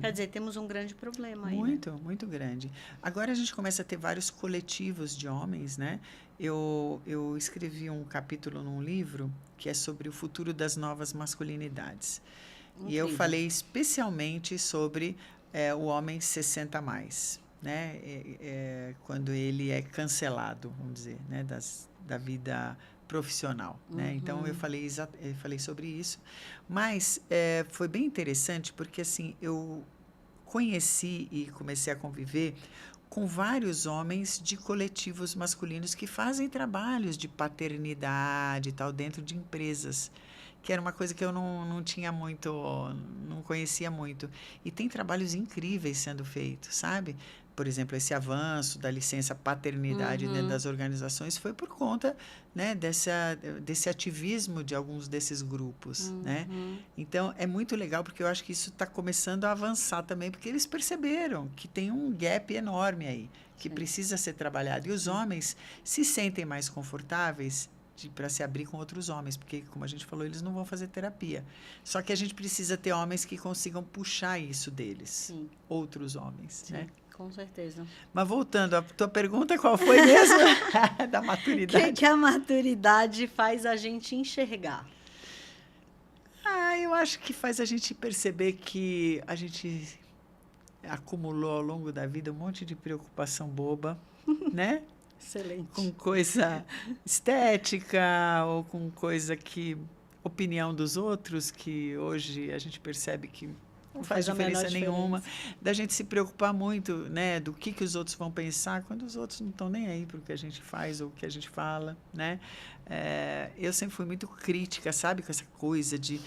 Quer dizer, temos um grande problema aí. Muito, muito grande. Agora a gente começa a ter vários coletivos de homens, né? Eu escrevi um capítulo num livro que é sobre o futuro das novas masculinidades. Incrível. E eu falei especialmente sobre o homem 60 mais, né? Quando ele é cancelado, vamos dizer, né? Da vida profissional, né? Então eu falei sobre isso, mas foi bem interessante porque assim eu conheci e comecei a conviver com vários homens de coletivos masculinos que fazem trabalhos de paternidade e tal dentro de empresas, que era uma coisa que eu não tinha muito, não conhecia muito, e tem trabalhos incríveis sendo feitos, sabe? Por exemplo, esse avanço da licença paternidade dentro das organizações foi por conta, né, desse ativismo de alguns desses grupos. Né? Então, é muito legal, porque eu acho que isso está começando a avançar também, porque eles perceberam que tem um gap enorme aí, que precisa ser trabalhado. E os homens se sentem mais confortáveis para se abrir com outros homens, porque, como a gente falou, eles não vão fazer terapia. Só que a gente precisa ter homens que consigam puxar isso deles. Sim. Outros homens, né? Com certeza. Mas voltando, a tua pergunta qual foi mesmo? Da maturidade. O que a maturidade faz a gente enxergar? Eu acho que faz a gente perceber que a gente acumulou ao longo da vida um monte de preocupação boba, né? Excelente. Com coisa estética ou com coisa opinião dos outros, que hoje a gente percebe que não faz a menor diferença nenhuma, da gente se preocupar muito, né, do que os outros vão pensar, quando os outros não estão nem aí para o que a gente faz ou o que a gente fala, né? Eu sempre fui muito crítica, sabe, com essa coisa de,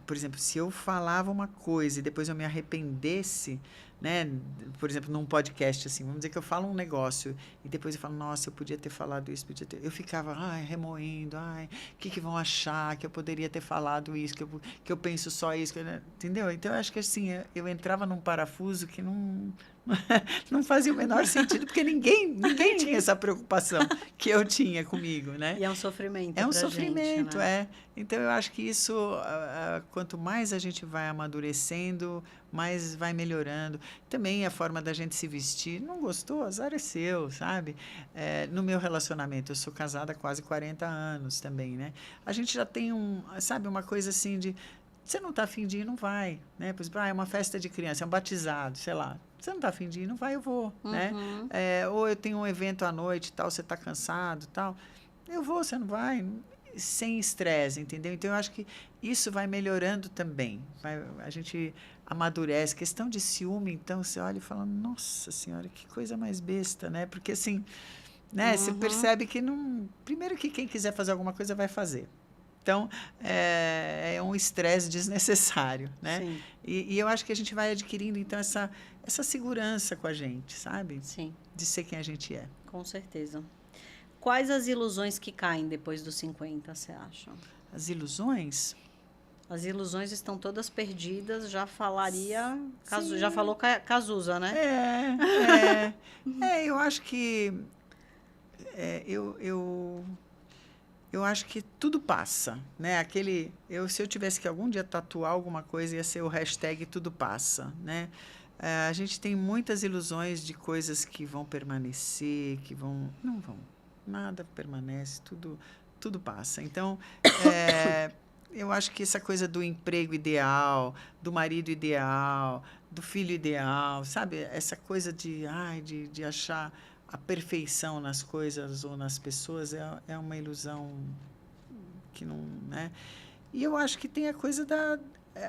por exemplo, se eu falava uma coisa e depois eu me arrependesse, né, por exemplo, num podcast, assim, vamos dizer que eu falo um negócio e depois eu falo, nossa, eu podia ter falado isso, eu ficava, remoendo, o que vão achar, que eu poderia ter falado isso, que eu penso só isso, entendeu? Então, eu acho que, assim, eu entrava num parafuso que não fazia o menor sentido, porque ninguém tinha essa preocupação que eu tinha comigo, né? E é um sofrimento É um pra sofrimento, gente, né? Então, eu acho que isso, quanto mais a gente vai amadurecendo, mais vai melhorando. Também a forma da gente se vestir. Não gostou? Azar é seu, sabe? No meu relacionamento, eu sou casada há quase 40 anos também, né? A gente já tem sabe, uma coisa assim de... Você não está afim de ir, não vai, né? Por exemplo, é uma festa de criança, é um batizado, sei lá. Você não está afim de ir, não vai, eu vou, né? Ou eu tenho um evento à noite e tal, você está cansado e tal. Eu vou, você não vai, sem estresse, entendeu? Então, eu acho que isso vai melhorando também. A gente amadurece. Questão de ciúme, então, você olha e fala, nossa senhora, que coisa mais besta, né? Porque, assim, né? Você percebe que não... Primeiro que quem quiser fazer alguma coisa vai fazer. Então, é um estresse desnecessário, né? Sim. E eu acho que a gente vai adquirindo, então, essa segurança com a gente, sabe? Sim. De ser quem a gente é. Com certeza. Quais as ilusões que caem depois dos 50, você acha? As ilusões? As ilusões estão todas perdidas, já falaria... Sim. Já falou Cazuza, né? Eu acho que... Eu acho que tudo passa, né? Se eu tivesse que algum dia tatuar alguma coisa, ia ser o hashtag tudo passa, né? A gente tem muitas ilusões de coisas que vão permanecer, não vão. Nada permanece, tudo passa. Então, eu acho que essa coisa do emprego ideal, do marido ideal, do filho ideal, sabe? Essa coisa de achar a perfeição nas coisas ou nas pessoas é uma ilusão que não, né? E eu acho que tem a coisa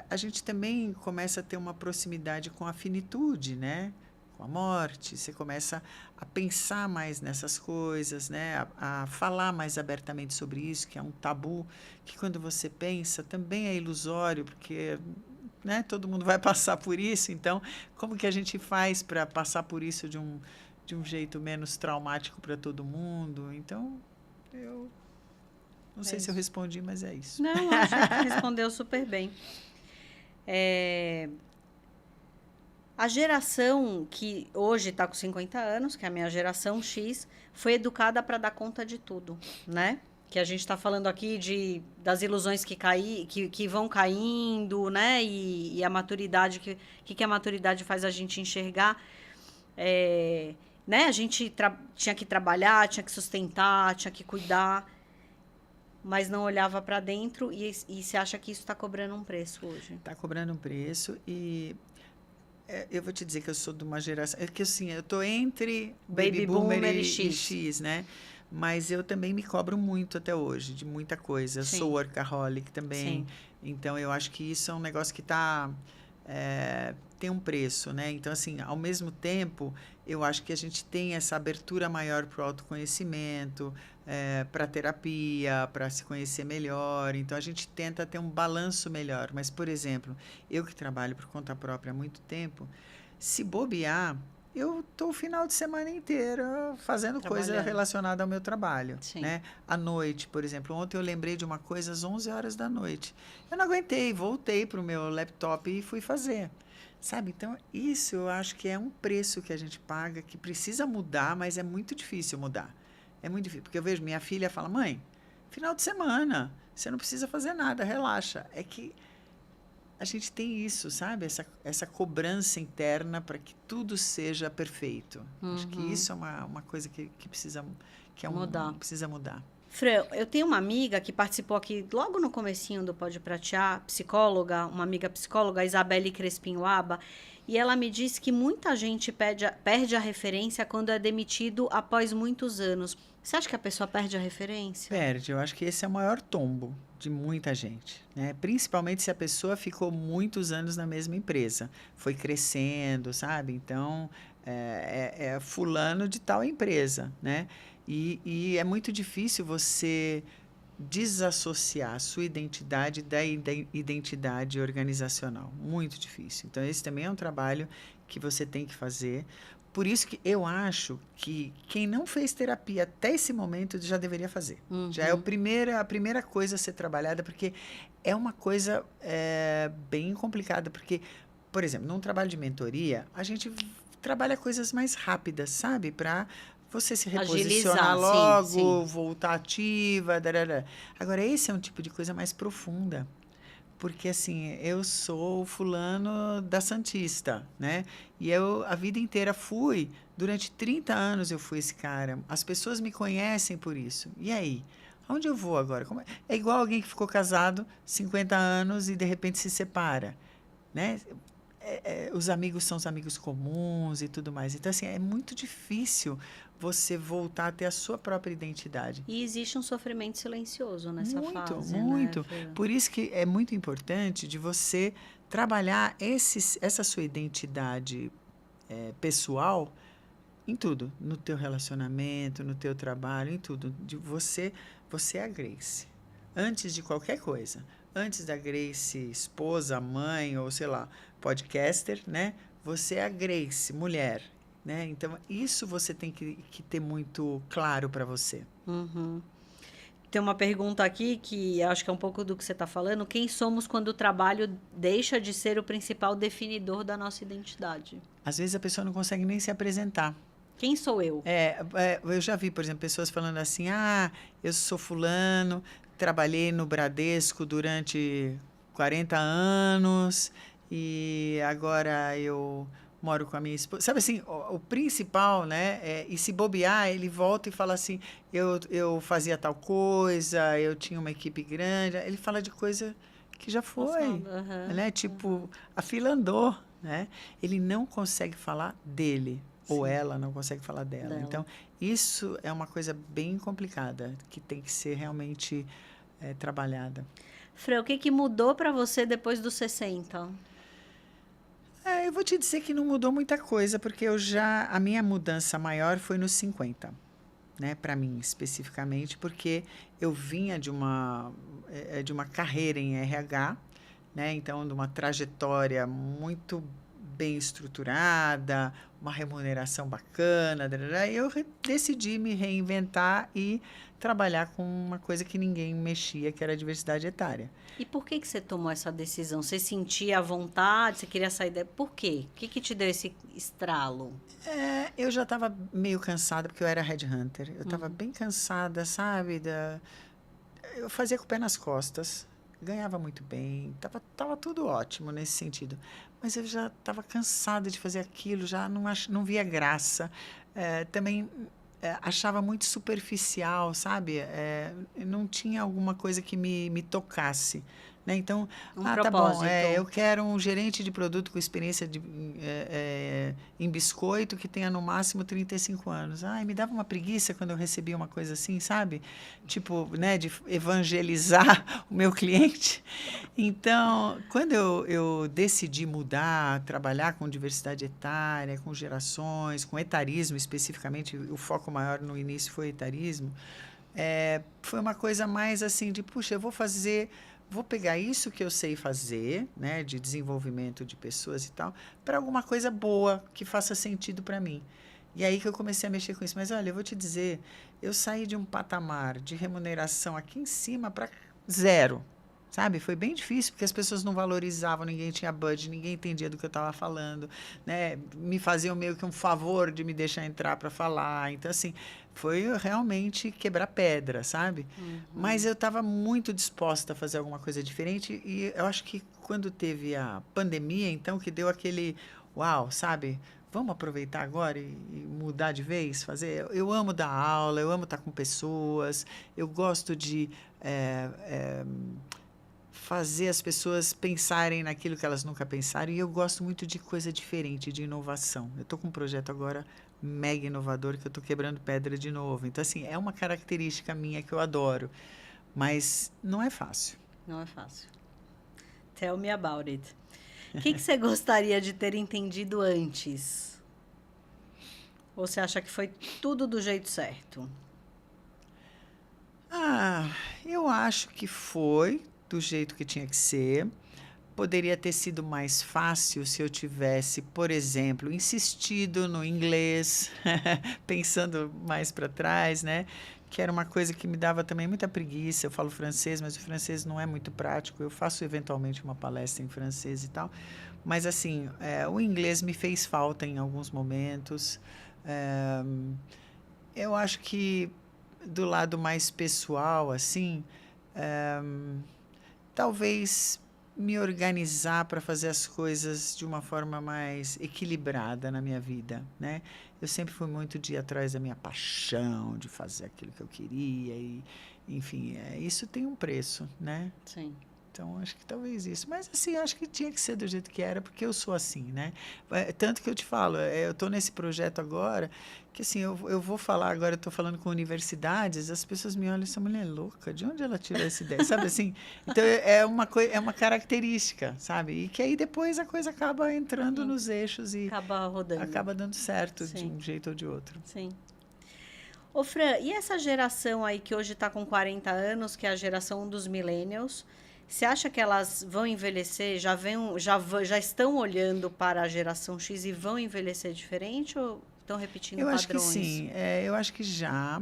a gente também começa a ter uma proximidade com a finitude, né? Com a morte, você começa a pensar mais nessas coisas, né? A falar mais abertamente sobre isso, que é um tabu, que quando você pensa também é ilusório, porque, né, todo mundo vai passar por isso, então como que a gente faz para passar por isso de um jeito menos traumático para todo mundo? Então, eu não sei se eu respondi, mas é isso. Não, acho que respondeu super bem. A geração que hoje está com 50 anos, que é a minha geração X, foi educada para dar conta de tudo, né? Que a gente está falando aqui das ilusões que vão caindo, né? E a maturidade, que a maturidade faz a gente enxergar. Né? A gente tinha que trabalhar, tinha que sustentar, tinha que cuidar, mas não olhava para dentro. E você acha que isso está cobrando um preço hoje? Está cobrando um preço e eu vou te dizer que eu sou de uma geração... É que, assim, eu estou entre Baby Boomer e X, né? Mas eu também me cobro muito até hoje, de muita coisa. Eu sou workaholic também. Sim. Então, eu acho que isso é um negócio que tem um preço, né? Então, assim, ao mesmo tempo, eu acho que a gente tem essa abertura maior para o autoconhecimento, para a terapia, para se conhecer melhor. Então, a gente tenta ter um balanço melhor. Mas, por exemplo, eu que trabalho por conta própria há muito tempo, se bobear, eu estou o final de semana inteiro fazendo coisa relacionada ao meu trabalho. Né? À noite, por exemplo. Ontem eu lembrei de uma coisa às 11 horas da noite. Eu não aguentei, voltei para o meu laptop e fui fazer. Sabe? Então, isso eu acho que é um preço que a gente paga, que precisa mudar, mas é muito difícil mudar. É muito difícil. Porque eu vejo minha filha fala, mãe, final de semana, você não precisa fazer nada, relaxa. É que a gente tem isso, sabe? Essa cobrança interna para que tudo seja perfeito. Acho que isso é uma coisa que precisa mudar. Precisa mudar. Fran, eu tenho uma amiga que participou aqui logo no comecinho do Pode Pratear, psicóloga, uma amiga psicóloga, a Isabelle Crespinho Aba, E ela me disse que muita gente perde a referência quando é demitido após muitos anos. Você acha que a pessoa perde a referência? Perde, eu acho que esse é o maior tombo de muita gente, né? Principalmente se a pessoa ficou muitos anos na mesma empresa, foi crescendo, sabe? Então, é fulano de tal empresa, né? E é muito difícil você desassociar a sua identidade da identidade organizacional. Muito difícil. Então, esse também é um trabalho que você tem que fazer. Por isso que eu acho que quem não fez terapia até esse momento já deveria fazer. Já é a primeira coisa a ser trabalhada, porque é uma coisa bem complicada. Porque, por exemplo, num trabalho de mentoria, a gente trabalha coisas mais rápidas, sabe? Para você se reposicionar Agilizar, logo, sim. voltar ativa. Darará. Agora, esse é um tipo de coisa mais profunda. Porque, assim, eu sou o fulano da Santista, né? E eu, a vida inteira fui, durante 30 anos eu fui esse cara. As pessoas me conhecem por isso. E aí? Aonde eu vou agora? É igual alguém que ficou casado 50 anos e, de repente, se separa, né? Os amigos são os amigos comuns e tudo mais. Então, assim, é muito difícil você voltar a ter a sua própria identidade. E existe um sofrimento silencioso nessa Muito, fase, né, muito. Fê? Por isso que é muito importante de você trabalhar essa sua identidade pessoal em tudo, no teu relacionamento, no teu trabalho, em tudo. Você é a Grace. Antes de qualquer coisa. Antes da Grace, esposa, mãe ou, sei lá, podcaster, né? Você é a Grace, mulher, né? Então, isso você tem que ter muito claro para você. Uhum. Tem uma pergunta aqui que acho que é um pouco do que você está falando. Quem somos quando o trabalho deixa de ser o principal definidor da nossa identidade? Às vezes a pessoa não consegue nem se apresentar. Quem sou eu? Eu já vi, por exemplo, pessoas falando assim: ah, eu sou fulano, trabalhei no Bradesco durante 40 anos e agora eu moro com a minha esposa. Sabe assim, o principal, né? E se bobear, ele volta e fala assim: eu fazia tal coisa, eu tinha uma equipe grande. Ele fala de coisa que já foi, Passado. Aham, né? aham. Tipo, a fila andou, né? Ele não consegue falar dele ou Sim, ela não consegue falar dela. dela. Então, isso é uma coisa bem complicada, que tem que ser realmente trabalhada. Fran, o que que mudou para você depois dos 60? Eu vou te dizer que não mudou muita coisa, porque a minha mudança maior foi nos 50, né, para mim especificamente, porque eu vinha de uma carreira em RH, né, então de uma trajetória muito bem estruturada, uma remuneração bacana, darará, e eu decidi me reinventar e trabalhar com uma coisa que ninguém mexia, que era a diversidade etária. E por que que você tomou essa decisão? Você sentia a vontade? Você queria sair da... Por quê? O que que te deu esse estralo? Eu já estava meio cansada, porque eu era headhunter. Eu estava Uhum. bem cansada, sabe? Eu fazia com o pé nas costas, ganhava muito bem, tava tudo ótimo nesse sentido. Mas eu já estava cansada de fazer aquilo, já não via graça. Também achava muito superficial, sabe? Não tinha alguma coisa que me tocasse. Né? Então, Um tá bom, propósito. eu quero um gerente de produto com experiência em biscoito que tenha no máximo 35 anos. Ai, me dava uma preguiça quando eu recebia uma coisa assim, sabe? Tipo, né, de evangelizar o meu cliente. Então, quando eu decidi mudar, trabalhar com diversidade etária, com gerações, com etarismo especificamente, o foco maior no início foi etarismo, foi uma coisa mais assim de, puxa, vou pegar isso que eu sei fazer, né, de desenvolvimento de pessoas e tal, para alguma coisa boa que faça sentido para mim. E aí que eu comecei a mexer com isso. Mas olha, eu vou te dizer, eu saí de um patamar de remuneração aqui em cima para zero. Sabe? Foi bem difícil, porque as pessoas não valorizavam, ninguém tinha budget, ninguém entendia do que eu estava falando, né? Me faziam meio que um favor de me deixar entrar para falar. Então, assim, foi realmente quebrar pedra, sabe? Mas Uhum. eu estava muito disposta a fazer alguma coisa diferente e eu acho que quando teve a pandemia, então, que deu aquele uau, sabe? Vamos aproveitar agora e mudar de vez, fazer. Eu amo dar aula, eu amo estar com pessoas, eu gosto de fazer as pessoas pensarem naquilo que elas nunca pensaram. E eu gosto muito de coisa diferente, de inovação. Eu estou com um projeto agora mega inovador que eu estou quebrando pedra de novo. Então, assim, é uma característica minha que eu adoro. Mas não é fácil. Não é fácil. Tell me about it. O que você gostaria de ter entendido antes? Ou você acha que foi tudo do jeito certo? Eu acho que foi do jeito que tinha que ser. Poderia ter sido mais fácil se eu tivesse, por exemplo, insistido no inglês, pensando mais para trás, né? Que era uma coisa que me dava também muita preguiça. Eu falo francês, mas o francês não é muito prático. Eu faço eventualmente uma palestra em francês e tal. Mas, assim, o inglês me fez falta em alguns momentos. Eh, eu acho que do lado mais pessoal, assim, talvez me organizar para fazer as coisas de uma forma mais equilibrada na minha vida, né? Eu sempre fui muito de ir atrás da minha paixão, de fazer aquilo que eu queria e, enfim, isso tem um preço, né? Sim. Então, acho que talvez isso. Mas, assim, acho que tinha que ser do jeito que era, porque eu sou assim, né? Tanto que eu te falo, eu estou nesse projeto agora, que, assim, eu vou falar agora, eu estou falando com universidades, as pessoas me olham, essa mulher é louca, de onde ela tirou essa ideia? Sabe, assim? Então, é uma característica, sabe? E que aí depois a coisa acaba entrando nos eixos e Acaba rodando. acaba dando certo de Sim. um jeito ou de outro. Sim. Ô, Fran, e essa geração aí que hoje está com 40 anos, que é a geração dos millennials, você acha que elas vão envelhecer, já estão olhando para a geração X e vão envelhecer diferente ou estão repetindo Eu acho que padrões? sim, eu acho que já.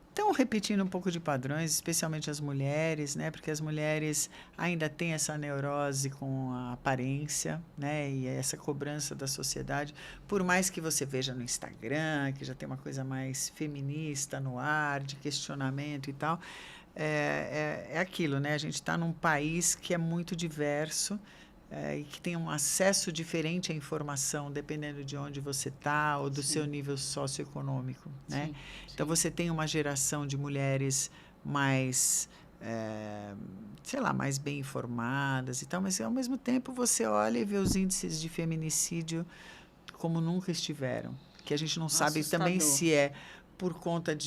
Estão repetindo um pouco de padrões, especialmente as mulheres, né? Porque as mulheres ainda têm essa neurose com a aparência, né? E essa cobrança da sociedade. Por mais que você veja no Instagram, que já tem uma coisa mais feminista no ar, de questionamento e tal, é aquilo, né? A gente está num país que é muito diverso, e que tem um acesso diferente à informação, dependendo de onde você está ou do Sim. seu nível socioeconômico, né? Sim, Então, sim. você tem uma geração de mulheres mais, sei lá, mais bem informadas e tal, mas, ao mesmo tempo, você olha e vê os índices de feminicídio como nunca estiveram, que a gente não sabe também Assustador. se é por conta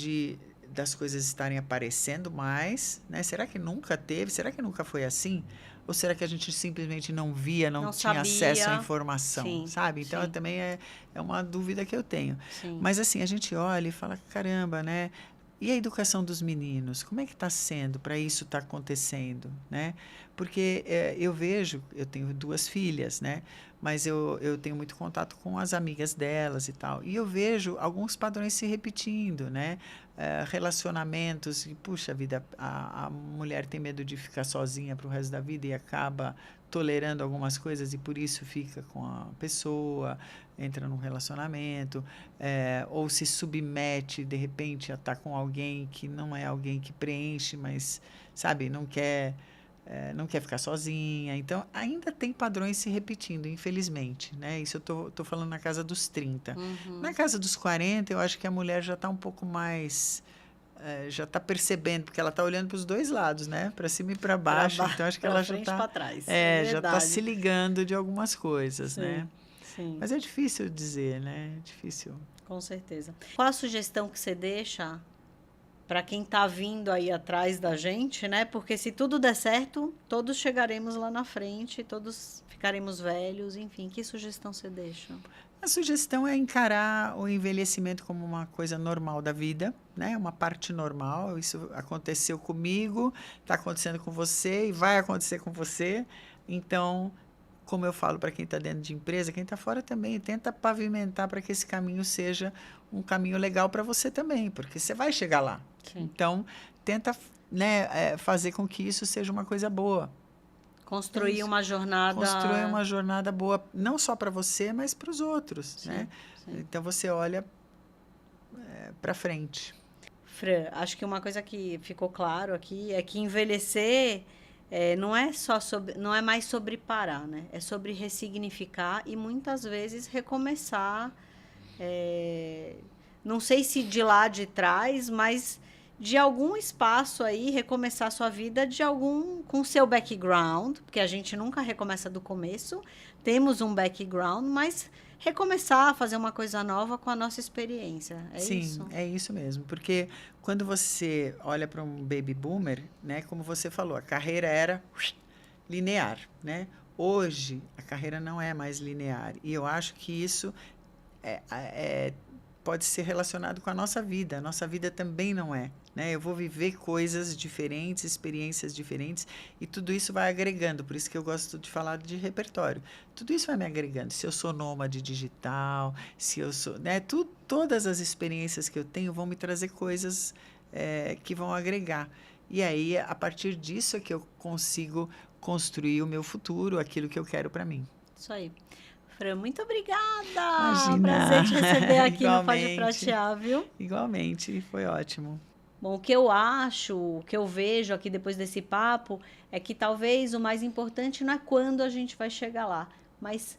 das coisas estarem aparecendo mais, né? Será que nunca teve? Será que nunca foi assim? Ou será que a gente simplesmente não via, não Não tinha acesso à sabia. informação, Sim, sabe? Então, sim, também é uma dúvida que eu tenho. sim. Mas, assim, a gente olha e fala, caramba, né? E a educação dos meninos? Como é que está sendo para isso estar acontecendo, né? Porque eu vejo, eu tenho 2 filhas, né? Mas eu tenho muito contato com as amigas delas e tal. E eu vejo alguns padrões se repetindo, né? Relacionamentos, e, puxa vida, a mulher tem medo de ficar sozinha para o resto da vida e acaba tolerando algumas coisas e por isso fica com a pessoa, entra num relacionamento, ou se submete de repente a estar com alguém que não é alguém que preenche, mas, sabe, não quer ficar sozinha. Então, ainda tem padrões se repetindo, infelizmente, né? Isso eu tô falando na casa dos 30. Na casa dos 40, eu acho que a mulher já está um pouco mais... já está percebendo, porque ela está olhando para os 2 lados, né? Para cima e para baixo. Então, acho que Para ela já frente e está... para trás. É já está verdade. se ligando de algumas coisas, né? Sim, Mas é difícil dizer, né? É difícil. com certeza. Qual a sugestão que você deixa para quem está vindo aí atrás da gente, né? Porque se tudo der certo, todos chegaremos lá na frente, todos ficaremos velhos, enfim. Que sugestão você deixa? A sugestão é encarar o envelhecimento como uma coisa normal da vida, né? Uma parte normal. Isso aconteceu comigo, está acontecendo com você e vai acontecer com você. Então, como eu falo para quem está dentro de empresa, quem está fora também, tenta pavimentar para que esse caminho seja um caminho legal para você também, porque você vai chegar lá. Sim. Então, tenta, né, fazer com que isso seja uma coisa boa. Construir uma jornada... Construir uma jornada boa, não só para você, mas para os outros, Sim, né? sim. Então, você olha para frente. Fran, acho que uma coisa que ficou claro aqui é que envelhecer não é só sobre, não é mais sobre parar, né? É sobre ressignificar e muitas vezes recomeçar. Não sei se de lá de trás, mas de algum espaço aí, recomeçar a sua vida com seu background, porque a gente nunca recomeça do começo, temos um background, mas recomeçar a fazer uma coisa nova com a nossa experiência, Sim, isso? é isso mesmo, porque quando você olha para um baby boomer, né, como você falou, a carreira era linear, né? Hoje a carreira não é mais linear e eu acho que isso pode ser relacionado com a nossa vida. A nossa vida também não é, né? Eu vou viver coisas diferentes, experiências diferentes e tudo isso vai agregando. Por isso que eu gosto de falar de repertório. Tudo isso vai me agregando. Se eu sou nômade digital, se eu sou, né? Todas as experiências que eu tenho vão me trazer coisas que vão agregar. E aí, a partir disso é que eu consigo construir o meu futuro, aquilo que eu quero para mim. Isso aí. Fran, muito obrigada! Imagina! Prazer te receber aqui no Pode Igualmente, Pratear, viu? igualmente, foi ótimo. Bom, o que eu acho, o que eu vejo aqui depois desse papo, é que talvez o mais importante não é quando a gente vai chegar lá, mas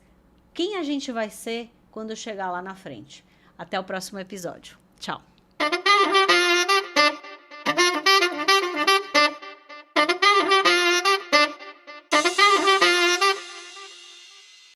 quem a gente vai ser quando chegar lá na frente. Até o próximo episódio. Tchau!